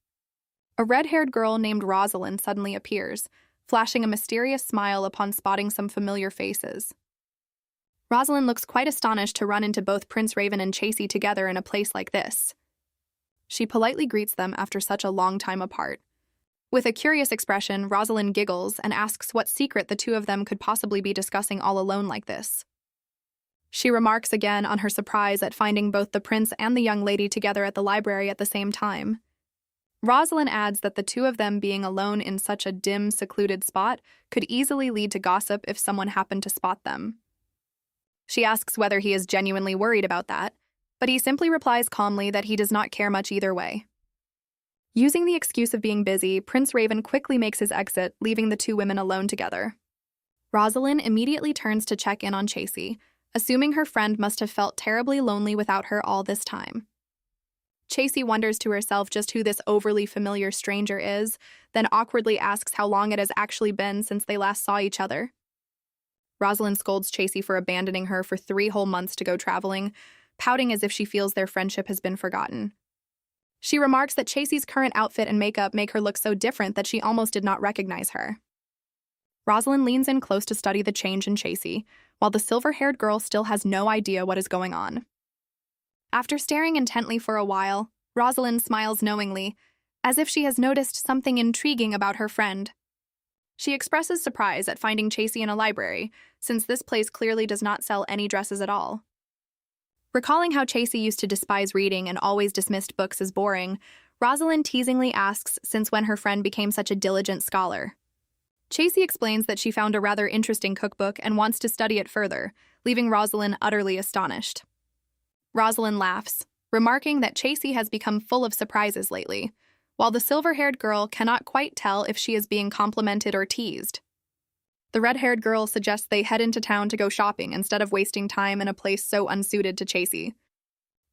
A red-haired girl named Rosalind suddenly appears, flashing a mysterious smile upon spotting some familiar faces. Rosalind looks quite astonished to run into both Prince Raven and Chasey together in a place like this. She politely greets them after such a long time apart. With a curious expression, Rosalind giggles and asks what secret the two of them could possibly be discussing all alone like this. She remarks again on her surprise at finding both the prince and the young lady together at the library at the same time. Rosalind adds that the two of them being alone in such a dim, secluded spot could easily lead to gossip if someone happened to spot them. She asks whether he is genuinely worried about that, but he simply replies calmly that he does not care much either way. Using the excuse of being busy, Prince Raven quickly makes his exit, leaving the two women alone together. Rosalind immediately turns to check in on Chasey, assuming her friend must have felt terribly lonely without her all this time. Chasey wonders to herself just who this overly familiar stranger is, then awkwardly asks how long it has actually been since they last saw each other. Rosalind scolds Chasey for abandoning her for 3 whole months to go traveling, pouting as if she feels their friendship has been forgotten. She remarks that Chasey's current outfit and makeup make her look so different that she almost did not recognize her. Rosalind leans in close to study the change in Chasey, while the silver-haired girl still has no idea what is going on. After staring intently for a while, Rosalind smiles knowingly, as if she has noticed something intriguing about her friend. She expresses surprise at finding Chasey in a library, since this place clearly does not sell any dresses at all. Recalling how Chasey used to despise reading and always dismissed books as boring, Rosalind teasingly asks since when her friend became such a diligent scholar. Chasey explains that she found a rather interesting cookbook and wants to study it further, leaving Rosalind utterly astonished. Rosalind laughs, remarking that Chasey has become full of surprises lately, while the silver-haired girl cannot quite tell if she is being complimented or teased. The red-haired girl suggests they head into town to go shopping instead of wasting time in a place so unsuited to Chasey.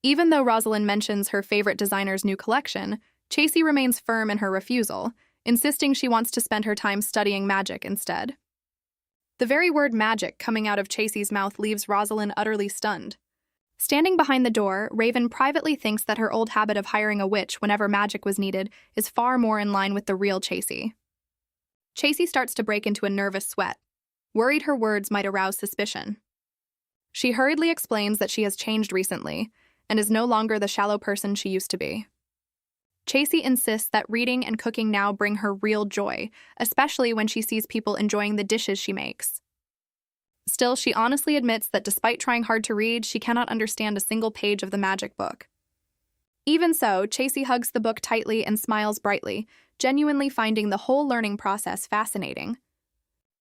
Even though Rosalind mentions her favorite designer's new collection, Chasey remains firm in her refusal, insisting she wants to spend her time studying magic instead. The very word magic coming out of Chasey's mouth leaves Rosalind utterly stunned. Standing behind the door, Raven privately thinks that her old habit of hiring a witch whenever magic was needed is far more in line with the real Chasey. Chasey starts to break into a nervous sweat, worried her words might arouse suspicion. She hurriedly explains that she has changed recently and is no longer the shallow person she used to be. Chasey insists that reading and cooking now bring her real joy, especially when she sees people enjoying the dishes she makes. Still, she honestly admits that despite trying hard to read, she cannot understand a single page of the magic book. Even so, Chasey hugs the book tightly and smiles brightly, genuinely finding the whole learning process fascinating.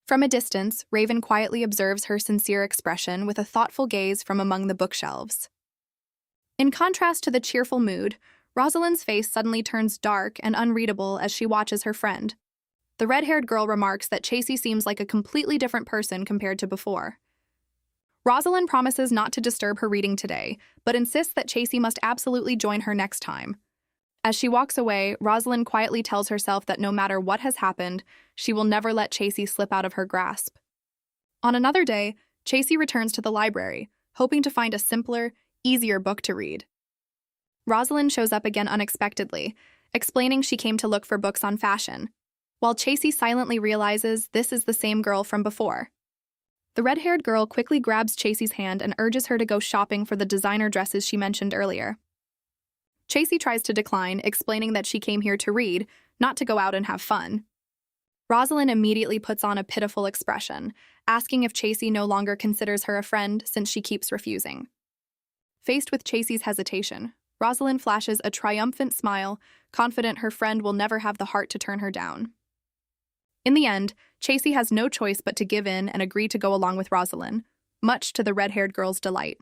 From a distance, Raven quietly observes her sincere expression with a thoughtful gaze from among the bookshelves. In contrast to the cheerful mood, Rosalind's face suddenly turns dark and unreadable as she watches her friend. The red-haired girl remarks that Chasey seems like a completely different person compared to before. Rosalind promises not to disturb her reading today, but insists that Chasey must absolutely join her next time. As she walks away, Rosalind quietly tells herself that no matter what has happened, she will never let Chasey slip out of her grasp. On another day, Chasey returns to the library, hoping to find a simpler, easier book to read. Rosalind shows up again unexpectedly, explaining she came to look for books on fashion, while Chasey silently realizes this is the same girl from before. The red-haired girl quickly grabs Chasey's hand and urges her to go shopping for the designer dresses she mentioned earlier. Chasey tries to decline, explaining that she came here to read, not to go out and have fun. Rosalind immediately puts on a pitiful expression, asking if Chasey no longer considers her a friend since she keeps refusing. Faced with Chasey's hesitation, Rosalind flashes a triumphant smile, confident her friend will never have the heart to turn her down. In the end, Chasey has no choice but to give in and agree to go along with Rosalind, much to the red-haired girl's delight.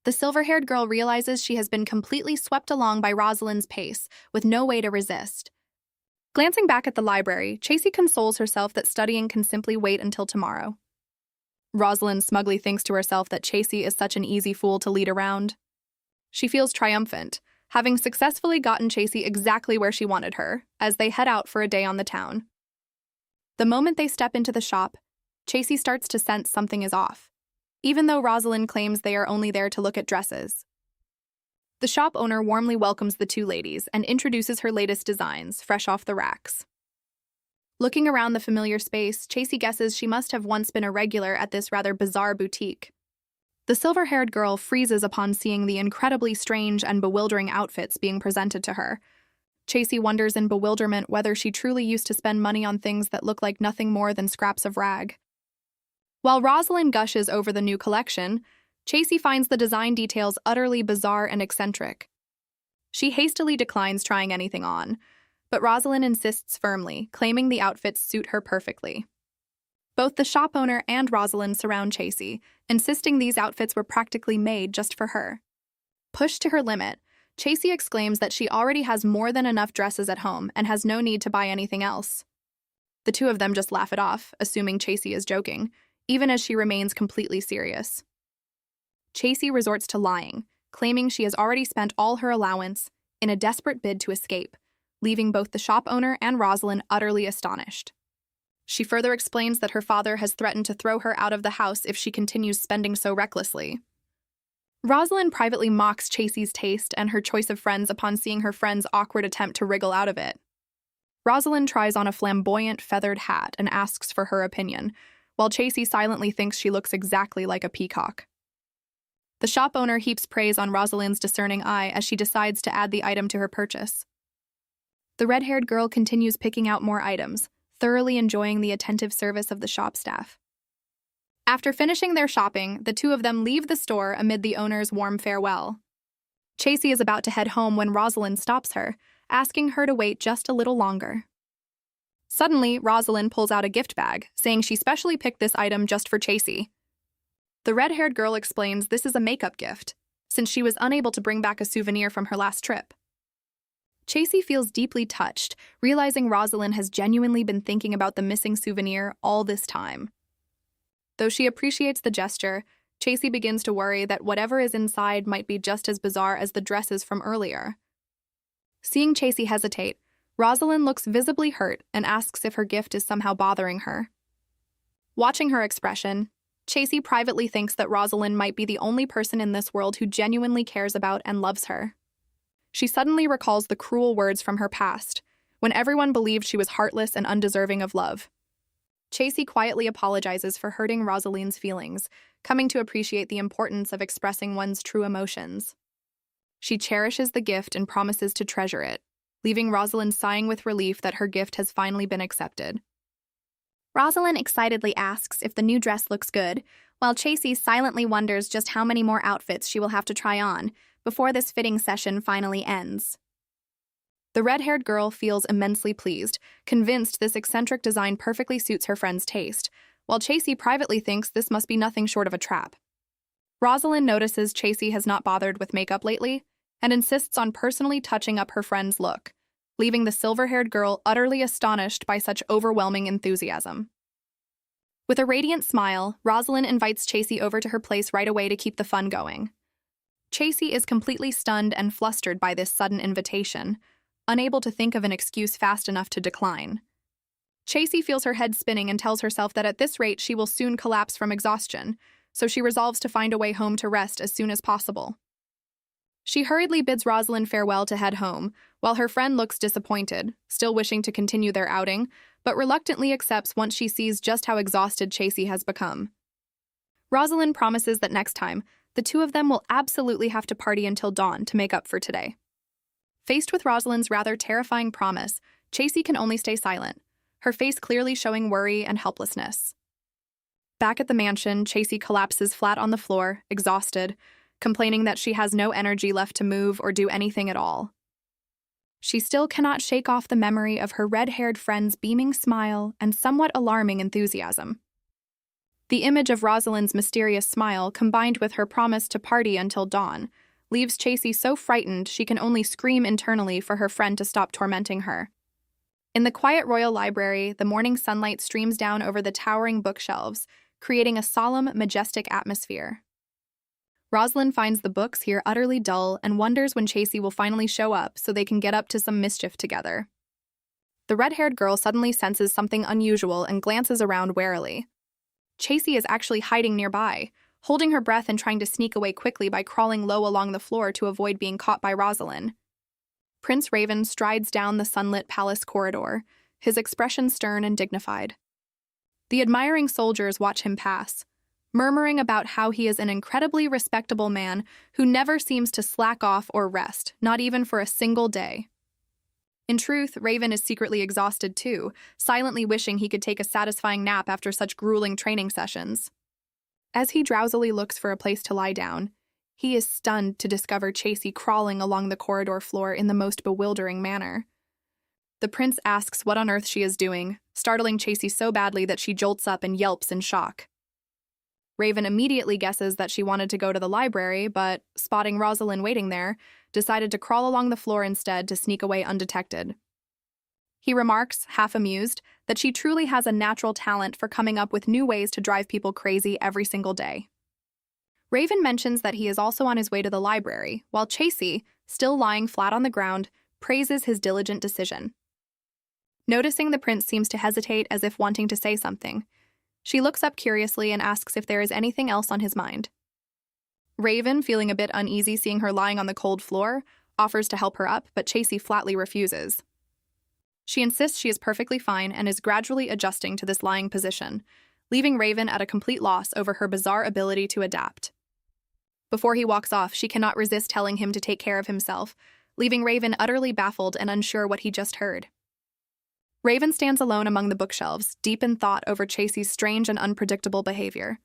The silver-haired girl realizes she has been completely swept along by Rosalind's pace, with no way to resist. Glancing back at the library, Chasey consoles herself that studying can simply wait until tomorrow. Rosalind smugly thinks to herself that Chasey is such an easy fool to lead around. She feels triumphant, having successfully gotten Chasey exactly where she wanted her, as they head out for a day on the town. The moment they step into the shop, Chasey starts to sense something is off, even though Rosalind claims they are only there to look at dresses. The shop owner warmly welcomes the two ladies and introduces her latest designs, fresh off the racks. Looking around the familiar space, Chasey guesses she must have once been a regular at this rather bizarre boutique. The silver-haired girl freezes upon seeing the incredibly strange and bewildering outfits being presented to her. Chasey wonders in bewilderment whether she truly used to spend money on things that look like nothing more than scraps of rag. While Rosalind gushes over the new collection, Chasey finds the design details utterly bizarre and eccentric. She hastily declines trying anything on, but Rosalind insists firmly, claiming the outfits suit her perfectly. Both the shop owner and Rosalind surround Chasey, insisting these outfits were practically made just for her. Pushed to her limit, Chasey exclaims that she already has more than enough dresses at home and has no need to buy anything else. The two of them just laugh it off, assuming Chasey is joking, even as she remains completely serious. Chasey resorts to lying, claiming she has already spent all her allowance in a desperate bid to escape, leaving both the shop owner and Rosalind utterly astonished. She further explains that her father has threatened to throw her out of the house if she continues spending so recklessly. Rosalind privately mocks Chasey's taste and her choice of friends upon seeing her friend's awkward attempt to wriggle out of it. Rosalind tries on a flamboyant feathered hat and asks for her opinion, while Chasey silently thinks she looks exactly like a peacock. The shop owner heaps praise on Rosalind's discerning eye as she decides to add the item to her purchase. The red-haired girl continues picking out more items, thoroughly enjoying the attentive service of the shop staff. After finishing their shopping, the two of them leave the store amid the owner's warm farewell. Chasey is about to head home when Rosalind stops her, asking her to wait just a little longer. Suddenly, Rosalind pulls out a gift bag, saying she specially picked this item just for Chasey. The red-haired girl explains this is a makeup gift, since she was unable to bring back a souvenir from her last trip. Chasey feels deeply touched, realizing Rosalind has genuinely been thinking about the missing souvenir all this time. Though she appreciates the gesture, Chasey begins to worry that whatever is inside might be just as bizarre as the dresses from earlier. Seeing Chasey hesitate, Rosalind looks visibly hurt and asks if her gift is somehow bothering her. Watching her expression, Chasey privately thinks that Rosalind might be the only person in this world who genuinely cares about and loves her. She suddenly recalls the cruel words from her past, when everyone believed she was heartless and undeserving of love. Chasey quietly apologizes for hurting Rosalind's feelings, coming to appreciate the importance of expressing one's true emotions. She cherishes the gift and promises to treasure it, leaving Rosalind sighing with relief that her gift has finally been accepted. Rosalind excitedly asks if the new dress looks good, while Chasey silently wonders just how many more outfits she will have to try on before this fitting session finally ends. The red-haired girl feels immensely pleased, convinced this eccentric design perfectly suits her friend's taste, while Chasey privately thinks this must be nothing short of a trap. Rosalind notices Chasey has not bothered with makeup lately and insists on personally touching up her friend's look, leaving the silver-haired girl utterly astonished by such overwhelming enthusiasm. With a radiant smile, Rosalind invites Chasey over to her place right away to keep the fun going. Chasey is completely stunned and flustered by this sudden invitation, unable to think of an excuse fast enough to decline. Chasey feels her head spinning and tells herself that at this rate she will soon collapse from exhaustion, so she resolves to find a way home to rest as soon as possible. She hurriedly bids Rosalind farewell to head home, while her friend looks disappointed, still wishing to continue their outing, but reluctantly accepts once she sees just how exhausted Chasey has become. Rosalind promises that next time, the two of them will absolutely have to party until dawn to make up for today. Faced with Rosalind's rather terrifying promise, Chasey can only stay silent, her face clearly showing worry and helplessness. Back at the mansion, Chasey collapses flat on the floor, exhausted, complaining that she has no energy left to move or do anything at all. She still cannot shake off the memory of her red-haired friend's beaming smile and somewhat alarming enthusiasm. The image of Rosalind's mysterious smile, combined with her promise to party until dawn, leaves Chasey so frightened she can only scream internally for her friend to stop tormenting her. In the quiet royal library, the morning sunlight streams down over the towering bookshelves, creating a solemn, majestic atmosphere. Rosalind finds the books here utterly dull and wonders when Chasey will finally show up so they can get up to some mischief together. The red-haired girl suddenly senses something unusual and glances around warily. Chasey is actually hiding nearby, holding her breath and trying to sneak away quickly by crawling low along the floor to avoid being caught by Rosalind. Prince Raven strides down the sunlit palace corridor, his expression stern and dignified. The admiring soldiers watch him pass, murmuring about how he is an incredibly respectable man who never seems to slack off or rest, not even for a single day. In truth, Raven is secretly exhausted too, silently wishing he could take a satisfying nap after such grueling training sessions. As he drowsily looks for a place to lie down, he is stunned to discover Chasey crawling along the corridor floor in the most bewildering manner. The prince asks what on earth she is doing, startling Chasey so badly that she jolts up and yelps in shock. Raven immediately guesses that she wanted to go to the library, but, spotting Rosalind waiting there, decided to crawl along the floor instead to sneak away undetected. He remarks, half amused, that she truly has a natural talent for coming up with new ways to drive people crazy every single day. Raven mentions that he is also on his way to the library, while Chasey, still lying flat on the ground, praises his diligent decision. Noticing the prince seems to hesitate as if wanting to say something, she looks up curiously and asks if there is anything else on his mind. Raven, feeling a bit uneasy seeing her lying on the cold floor, offers to help her up, but Chasey flatly refuses. She insists she is perfectly fine and is gradually adjusting to this lying position, leaving Raven at a complete loss over her bizarre ability to adapt. Before he walks off, she cannot resist telling him to take care of himself, leaving Raven utterly baffled and unsure what he just heard. Raven stands alone among the bookshelves, deep in thought over Chasey's strange and unpredictable behavior.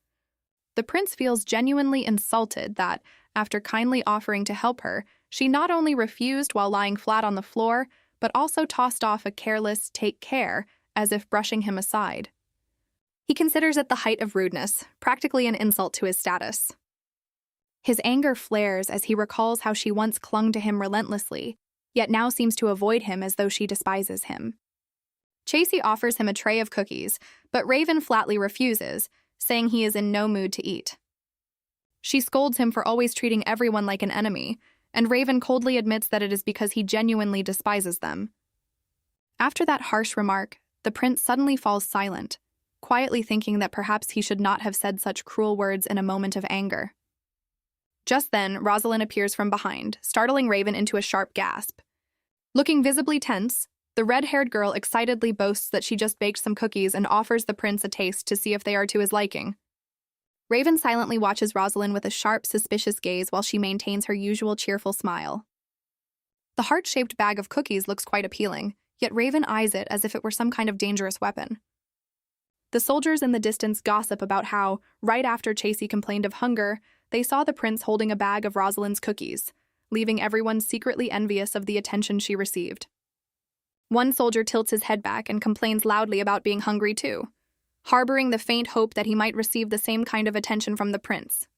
The prince feels genuinely insulted that, after kindly offering to help her, she not only refused while lying flat on the floor, but also tossed off a careless "take care" as if brushing him aside. He considers it the height of rudeness, practically an insult to his status. His anger flares as he recalls how she once clung to him relentlessly, yet now seems to avoid him as though she despises him. Chasey offers him a tray of cookies, but Raven flatly refuses, saying he is in no mood to eat. She scolds him for always treating everyone like an enemy, and Raven coldly admits that it is because he genuinely despises them. After that harsh remark, the prince suddenly falls silent, quietly thinking that perhaps he should not have said such cruel words in a moment of anger. Just then, Rosalind appears from behind, startling Raven into a sharp gasp. Looking visibly tense, the red-haired girl excitedly boasts that she just baked some cookies and offers the prince a taste to see if they are to his liking. Raven silently watches Rosalind with a sharp, suspicious gaze while she maintains her usual cheerful smile. The heart-shaped bag of cookies looks quite appealing, yet Raven eyes it as if it were some kind of dangerous weapon. The soldiers in the distance gossip about how, right after Chasey complained of hunger, they saw the prince holding a bag of Rosalind's cookies, leaving everyone secretly envious of the attention she received. One soldier tilts his head back and complains loudly about being hungry too, harboring the faint hope that he might receive the same kind of attention from the prince.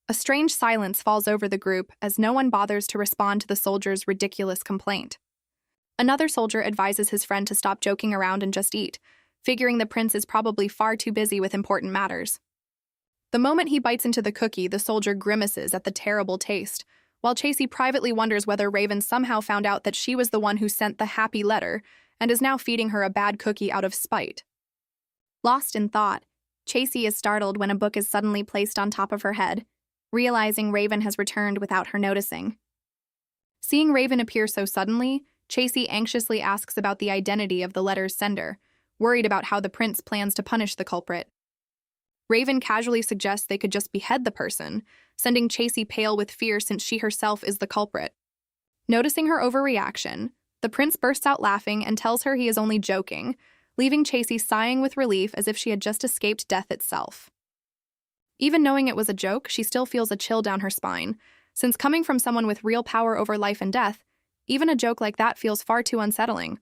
A strange silence falls over the group as no one bothers to respond to the soldier's ridiculous complaint. Another soldier advises his friend to stop joking around and just eat, figuring the prince is probably far too busy with important matters. The moment he bites into the cookie, the soldier grimaces at the terrible taste, while Chasey privately wonders whether Raven somehow found out that she was the one who sent the happy letter and is now feeding her a bad cookie out of spite. Lost in thought, Chasey is startled when a book is suddenly placed on top of her head, realizing Raven has returned without her noticing. Seeing Raven appear so suddenly, Chasey anxiously asks about the identity of the letter's sender, worried about how the prince plans to punish the culprit. Raven casually suggests they could just behead the person, sending Chasey pale with fear since she herself is the culprit. Noticing her overreaction, the prince bursts out laughing and tells her he is only joking, leaving Chasey sighing with relief as if she had just escaped death itself. Even knowing it was a joke, she still feels a chill down her spine, since coming from someone with real power over life and death, even a joke like that feels far too unsettling.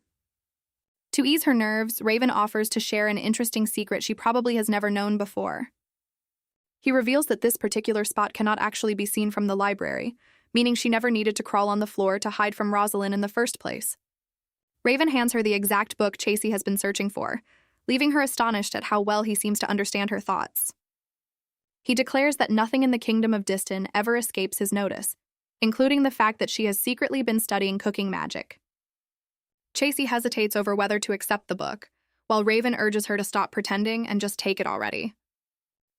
To ease her nerves, Raven offers to share an interesting secret she probably has never known before. He reveals that this particular spot cannot actually be seen from the library, meaning she never needed to crawl on the floor to hide from Rosalind in the first place. Raven hands her the exact book Chasey has been searching for, leaving her astonished at how well he seems to understand her thoughts. He declares that nothing in the kingdom of Diston ever escapes his notice, including the fact that she has secretly been studying cooking magic. Chasey hesitates over whether to accept the book, while Raven urges her to stop pretending and just take it already.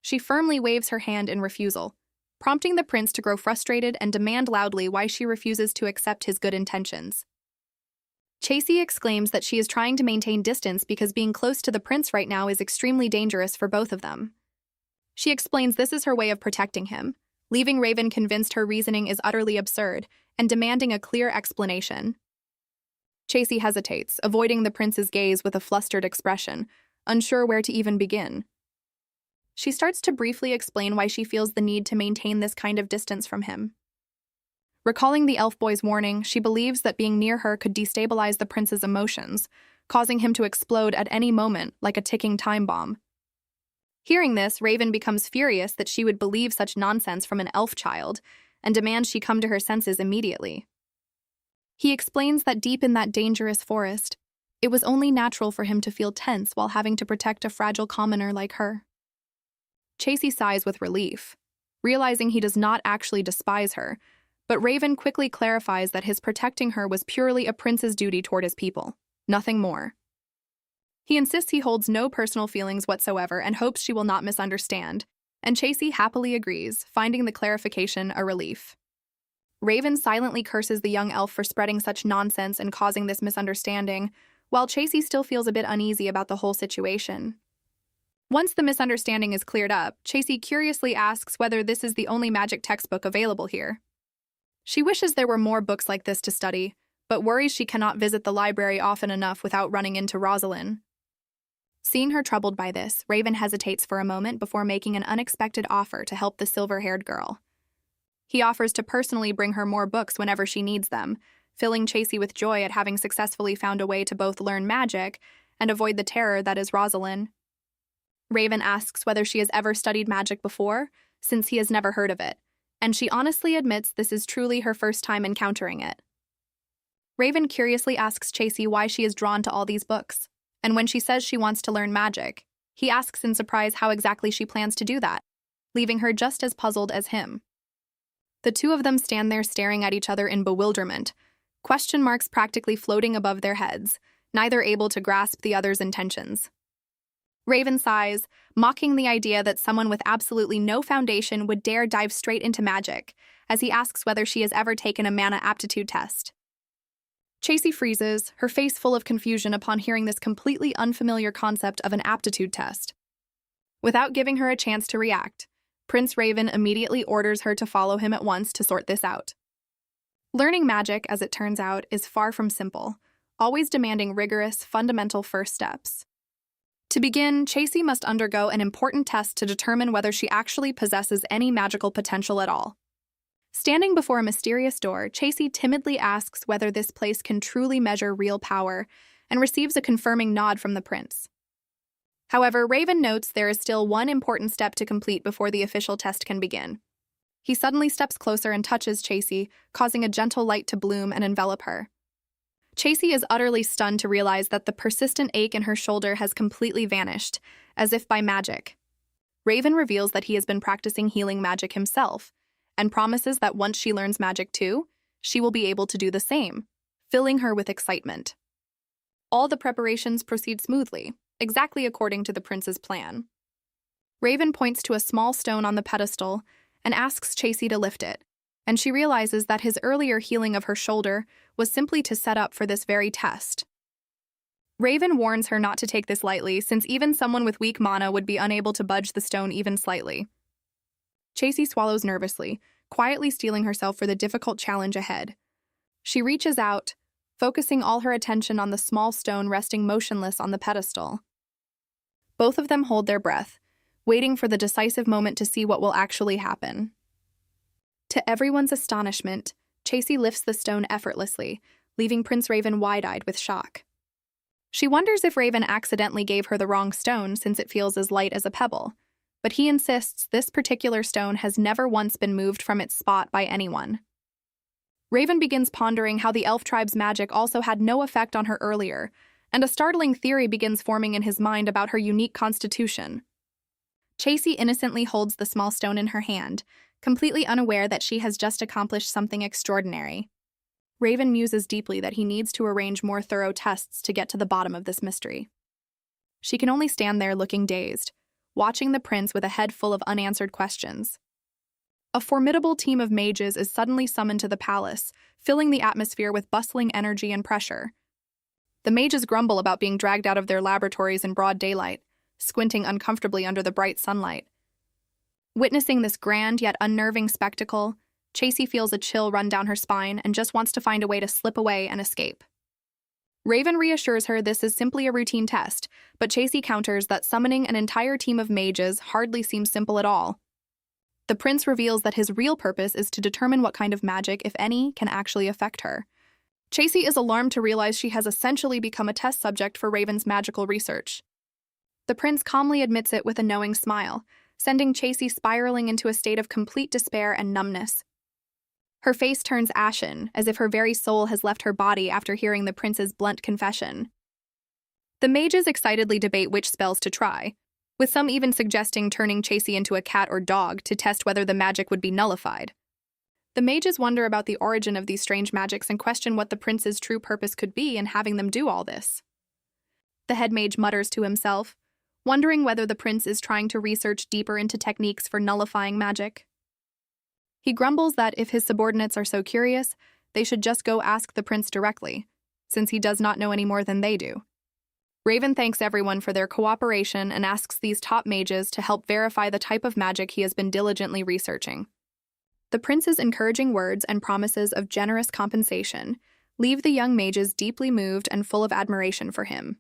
She firmly waves her hand in refusal, prompting the prince to grow frustrated and demand loudly why she refuses to accept his good intentions. Chasey exclaims that she is trying to maintain distance because being close to the prince right now is extremely dangerous for both of them. She explains this is her way of protecting him, leaving Raven convinced her reasoning is utterly absurd and demanding a clear explanation. Chasey hesitates, avoiding the prince's gaze with a flustered expression, unsure where to even begin. She starts to briefly explain why she feels the need to maintain this kind of distance from him. Recalling the elf boy's warning, she believes that being near her could destabilize the prince's emotions, causing him to explode at any moment like a ticking time bomb. Hearing this, Raven becomes furious that she would believe such nonsense from an elf child and demands she come to her senses immediately. He explains that deep in that dangerous forest, it was only natural for him to feel tense while having to protect a fragile commoner like her. Chasey sighs with relief, realizing he does not actually despise her, but Raven quickly clarifies that his protecting her was purely a prince's duty toward his people, nothing more. He insists he holds no personal feelings whatsoever and hopes she will not misunderstand, and Chasey happily agrees, finding the clarification a relief. Raven silently curses the young elf for spreading such nonsense and causing this misunderstanding, while Chasey still feels a bit uneasy about the whole situation. Once the misunderstanding is cleared up, Chasey curiously asks whether this is the only magic textbook available here. She wishes there were more books like this to study, but worries she cannot visit the library often enough without running into Rosalind. Seeing her troubled by this, Raven hesitates for a moment before making an unexpected offer to help the silver-haired girl. He offers to personally bring her more books whenever she needs them, filling Chasey with joy at having successfully found a way to both learn magic and avoid the terror that is Rosalind. Raven asks whether she has ever studied magic before, since he has never heard of it, and she honestly admits this is truly her first time encountering it. Raven curiously asks Chasey why she is drawn to all these books, and when she says she wants to learn magic, he asks in surprise how exactly she plans to do that, leaving her just as puzzled as him. The two of them stand there staring at each other in bewilderment, question marks practically floating above their heads, neither able to grasp the other's intentions. Raven sighs, mocking the idea that someone with absolutely no foundation would dare dive straight into magic, as he asks whether she has ever taken a mana aptitude test. Chasey freezes, her face full of confusion upon hearing this completely unfamiliar concept of an aptitude test. Without giving her a chance to react, Prince Raven immediately orders her to follow him at once to sort this out. Learning magic, as it turns out, is far from simple, always demanding rigorous, fundamental first steps. To begin, Chasey must undergo an important test to determine whether she actually possesses any magical potential at all. Standing before a mysterious door, Chasey timidly asks whether this place can truly measure real power, and receives a confirming nod from the prince. However, Raven notes there is still one important step to complete before the official test can begin. He suddenly steps closer and touches Chasey, causing a gentle light to bloom and envelop her. Chasey is utterly stunned to realize that the persistent ache in her shoulder has completely vanished, as if by magic. Raven reveals that he has been practicing healing magic himself, and promises that once she learns magic too, she will be able to do the same, filling her with excitement. All the preparations proceed smoothly, exactly according to the prince's plan. Raven points to a small stone on the pedestal and asks Chasey to lift it, and she realizes that his earlier healing of her shoulder was simply to set up for this very test. Raven warns her not to take this lightly, since even someone with weak mana would be unable to budge the stone even slightly. Chasey swallows nervously, quietly steeling herself for the difficult challenge ahead. She reaches out, focusing all her attention on the small stone resting motionless on the pedestal. Both of them hold their breath, waiting for the decisive moment to see what will actually happen. To everyone's astonishment, Chasey lifts the stone effortlessly, leaving Prince Raven wide-eyed with shock. She wonders if Raven accidentally gave her the wrong stone since it feels as light as a pebble, but he insists this particular stone has never once been moved from its spot by anyone. Raven begins pondering how the elf tribe's magic also had no effect on her earlier, and a startling theory begins forming in his mind about her unique constitution. Chasey innocently holds the small stone in her hand, completely unaware that she has just accomplished something extraordinary. Raven muses deeply that he needs to arrange more thorough tests to get to the bottom of this mystery. She can only stand there looking dazed, watching the prince with a head full of unanswered questions. A formidable team of mages is suddenly summoned to the palace, filling the atmosphere with bustling energy and pressure. The mages grumble about being dragged out of their laboratories in broad daylight, squinting uncomfortably under the bright sunlight. Witnessing this grand yet unnerving spectacle, Chasey feels a chill run down her spine and just wants to find a way to slip away and escape. Raven reassures her this is simply a routine test, but Chasey counters that summoning an entire team of mages hardly seems simple at all. The prince reveals that his real purpose is to determine what kind of magic, if any, can actually affect her. Chasey is alarmed to realize she has essentially become a test subject for Raven's magical research. The prince calmly admits it with a knowing smile, sending Chasey spiraling into a state of complete despair and numbness. Her face turns ashen, as if her very soul has left her body after hearing the prince's blunt confession. The mages excitedly debate which spells to try, with some even suggesting turning Chasey into a cat or dog to test whether the magic would be nullified. The mages wonder about the origin of these strange magics and question what the prince's true purpose could be in having them do all this. The head mage mutters to himself, wondering whether the prince is trying to research deeper into techniques for nullifying magic. He grumbles that if his subordinates are so curious, they should just go ask the prince directly, since he does not know any more than they do. Raven thanks everyone for their cooperation and asks these top mages to help verify the type of magic he has been diligently researching. The prince's encouraging words and promises of generous compensation leave the young mages deeply moved and full of admiration for him.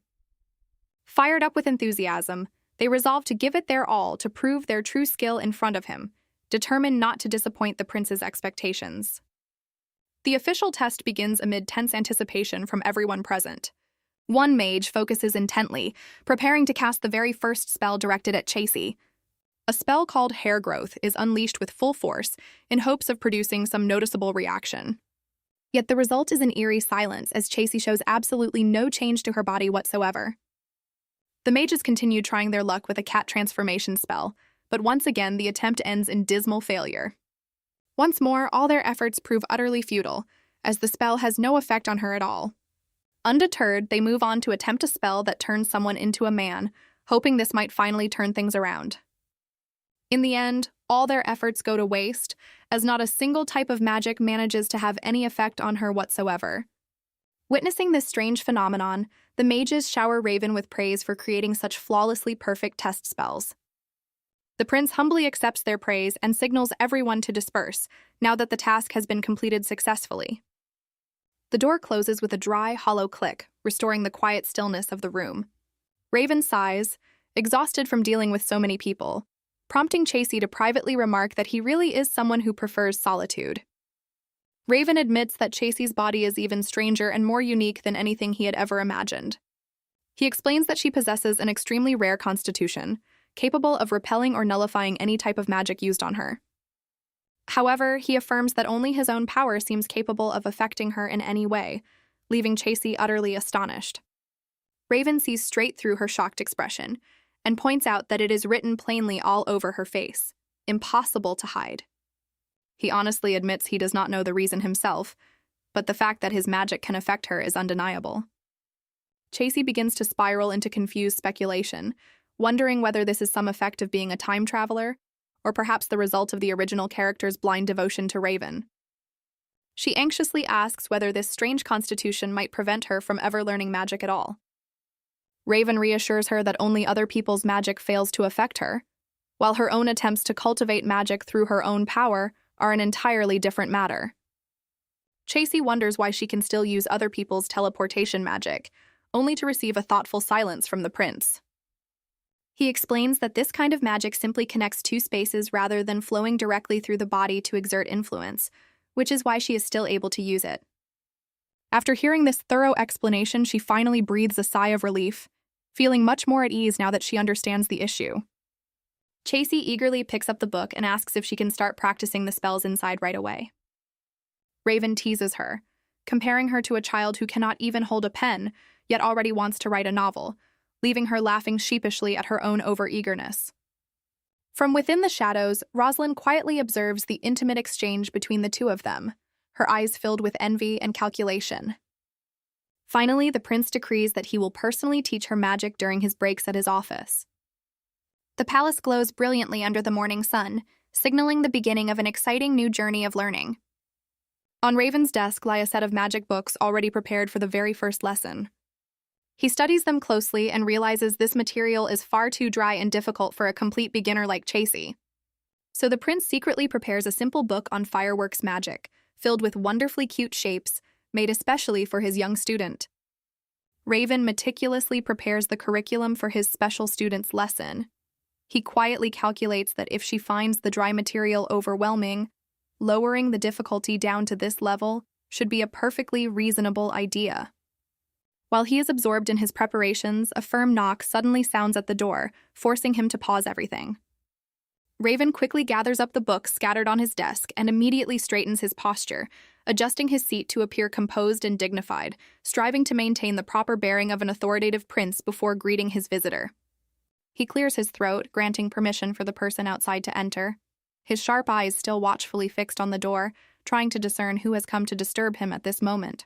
Fired up with enthusiasm, they resolve to give it their all to prove their true skill in front of him, determined not to disappoint the prince's expectations. The official test begins amid tense anticipation from everyone present. One mage focuses intently, preparing to cast the very first spell directed at Chasey. A spell called Hair Growth is unleashed with full force in hopes of producing some noticeable reaction. Yet the result is an eerie silence as Chasey shows absolutely no change to her body whatsoever. The mages continue trying their luck with a cat transformation spell, but once again the attempt ends in dismal failure. Once more, all their efforts prove utterly futile, as the spell has no effect on her at all. Undeterred, they move on to attempt a spell that turns someone into a man, hoping this might finally turn things around. In the end, all their efforts go to waste, as not a single type of magic manages to have any effect on her whatsoever. Witnessing this strange phenomenon, the mages shower Raven with praise for creating such flawlessly perfect test spells. The prince humbly accepts their praise and signals everyone to disperse, now that the task has been completed successfully. The door closes with a dry, hollow click, restoring the quiet stillness of the room. Raven sighs, exhausted from dealing with so many people, prompting Chasey to privately remark that he really is someone who prefers solitude. Raven admits that Chasey's body is even stranger and more unique than anything he had ever imagined. He explains that she possesses an extremely rare constitution, capable of repelling or nullifying any type of magic used on her. However, he affirms that only his own power seems capable of affecting her in any way, leaving Chasey utterly astonished. Raven sees straight through her shocked expression, and points out that it is written plainly all over her face. Impossible to hide. He honestly admits he does not know the reason himself, but the fact that his magic can affect her is undeniable. Chasey begins to spiral into confused speculation, wondering whether this is some effect of being a time traveler, or perhaps the result of the original character's blind devotion to Raven. She anxiously asks whether this strange constitution might prevent her from ever learning magic at all. Raven reassures her that only other people's magic fails to affect her, while her own attempts to cultivate magic through her own power are an entirely different matter. Chasey wonders why she can still use other people's teleportation magic, only to receive a thoughtful silence from the prince. He explains that this kind of magic simply connects two spaces rather than flowing directly through the body to exert influence, which is why she is still able to use it. After hearing this thorough explanation, she finally breathes a sigh of relief, feeling much more at ease now that she understands the issue. Chasey eagerly picks up the book and asks if she can start practicing the spells inside right away. Raven teases her, comparing her to a child who cannot even hold a pen, yet already wants to write a novel, leaving her laughing sheepishly at her own overeagerness. From within the shadows, Rosalind quietly observes the intimate exchange between the two of them, her eyes filled with envy and calculation. Finally, the prince decrees that he will personally teach her magic during his breaks at his office. The palace glows brilliantly under the morning sun, signaling the beginning of an exciting new journey of learning. On Raven's desk lie a set of magic books already prepared for the very first lesson. He studies them closely and realizes this material is far too dry and difficult for a complete beginner like Chasey. So the prince secretly prepares a simple book on fireworks magic, filled with wonderfully cute shapes, made especially for his young student. Raven meticulously prepares the curriculum for his special student's lesson. He quietly calculates that if she finds the dry material overwhelming, lowering the difficulty down to this level should be a perfectly reasonable idea. While he is absorbed in his preparations, a firm knock suddenly sounds at the door, forcing him to pause everything. Raven quickly gathers up the books scattered on his desk and immediately straightens his posture, adjusting his seat to appear composed and dignified, striving to maintain the proper bearing of an authoritative prince before greeting his visitor. He clears his throat, granting permission for the person outside to enter, his sharp eyes still watchfully fixed on the door, trying to discern who has come to disturb him at this moment.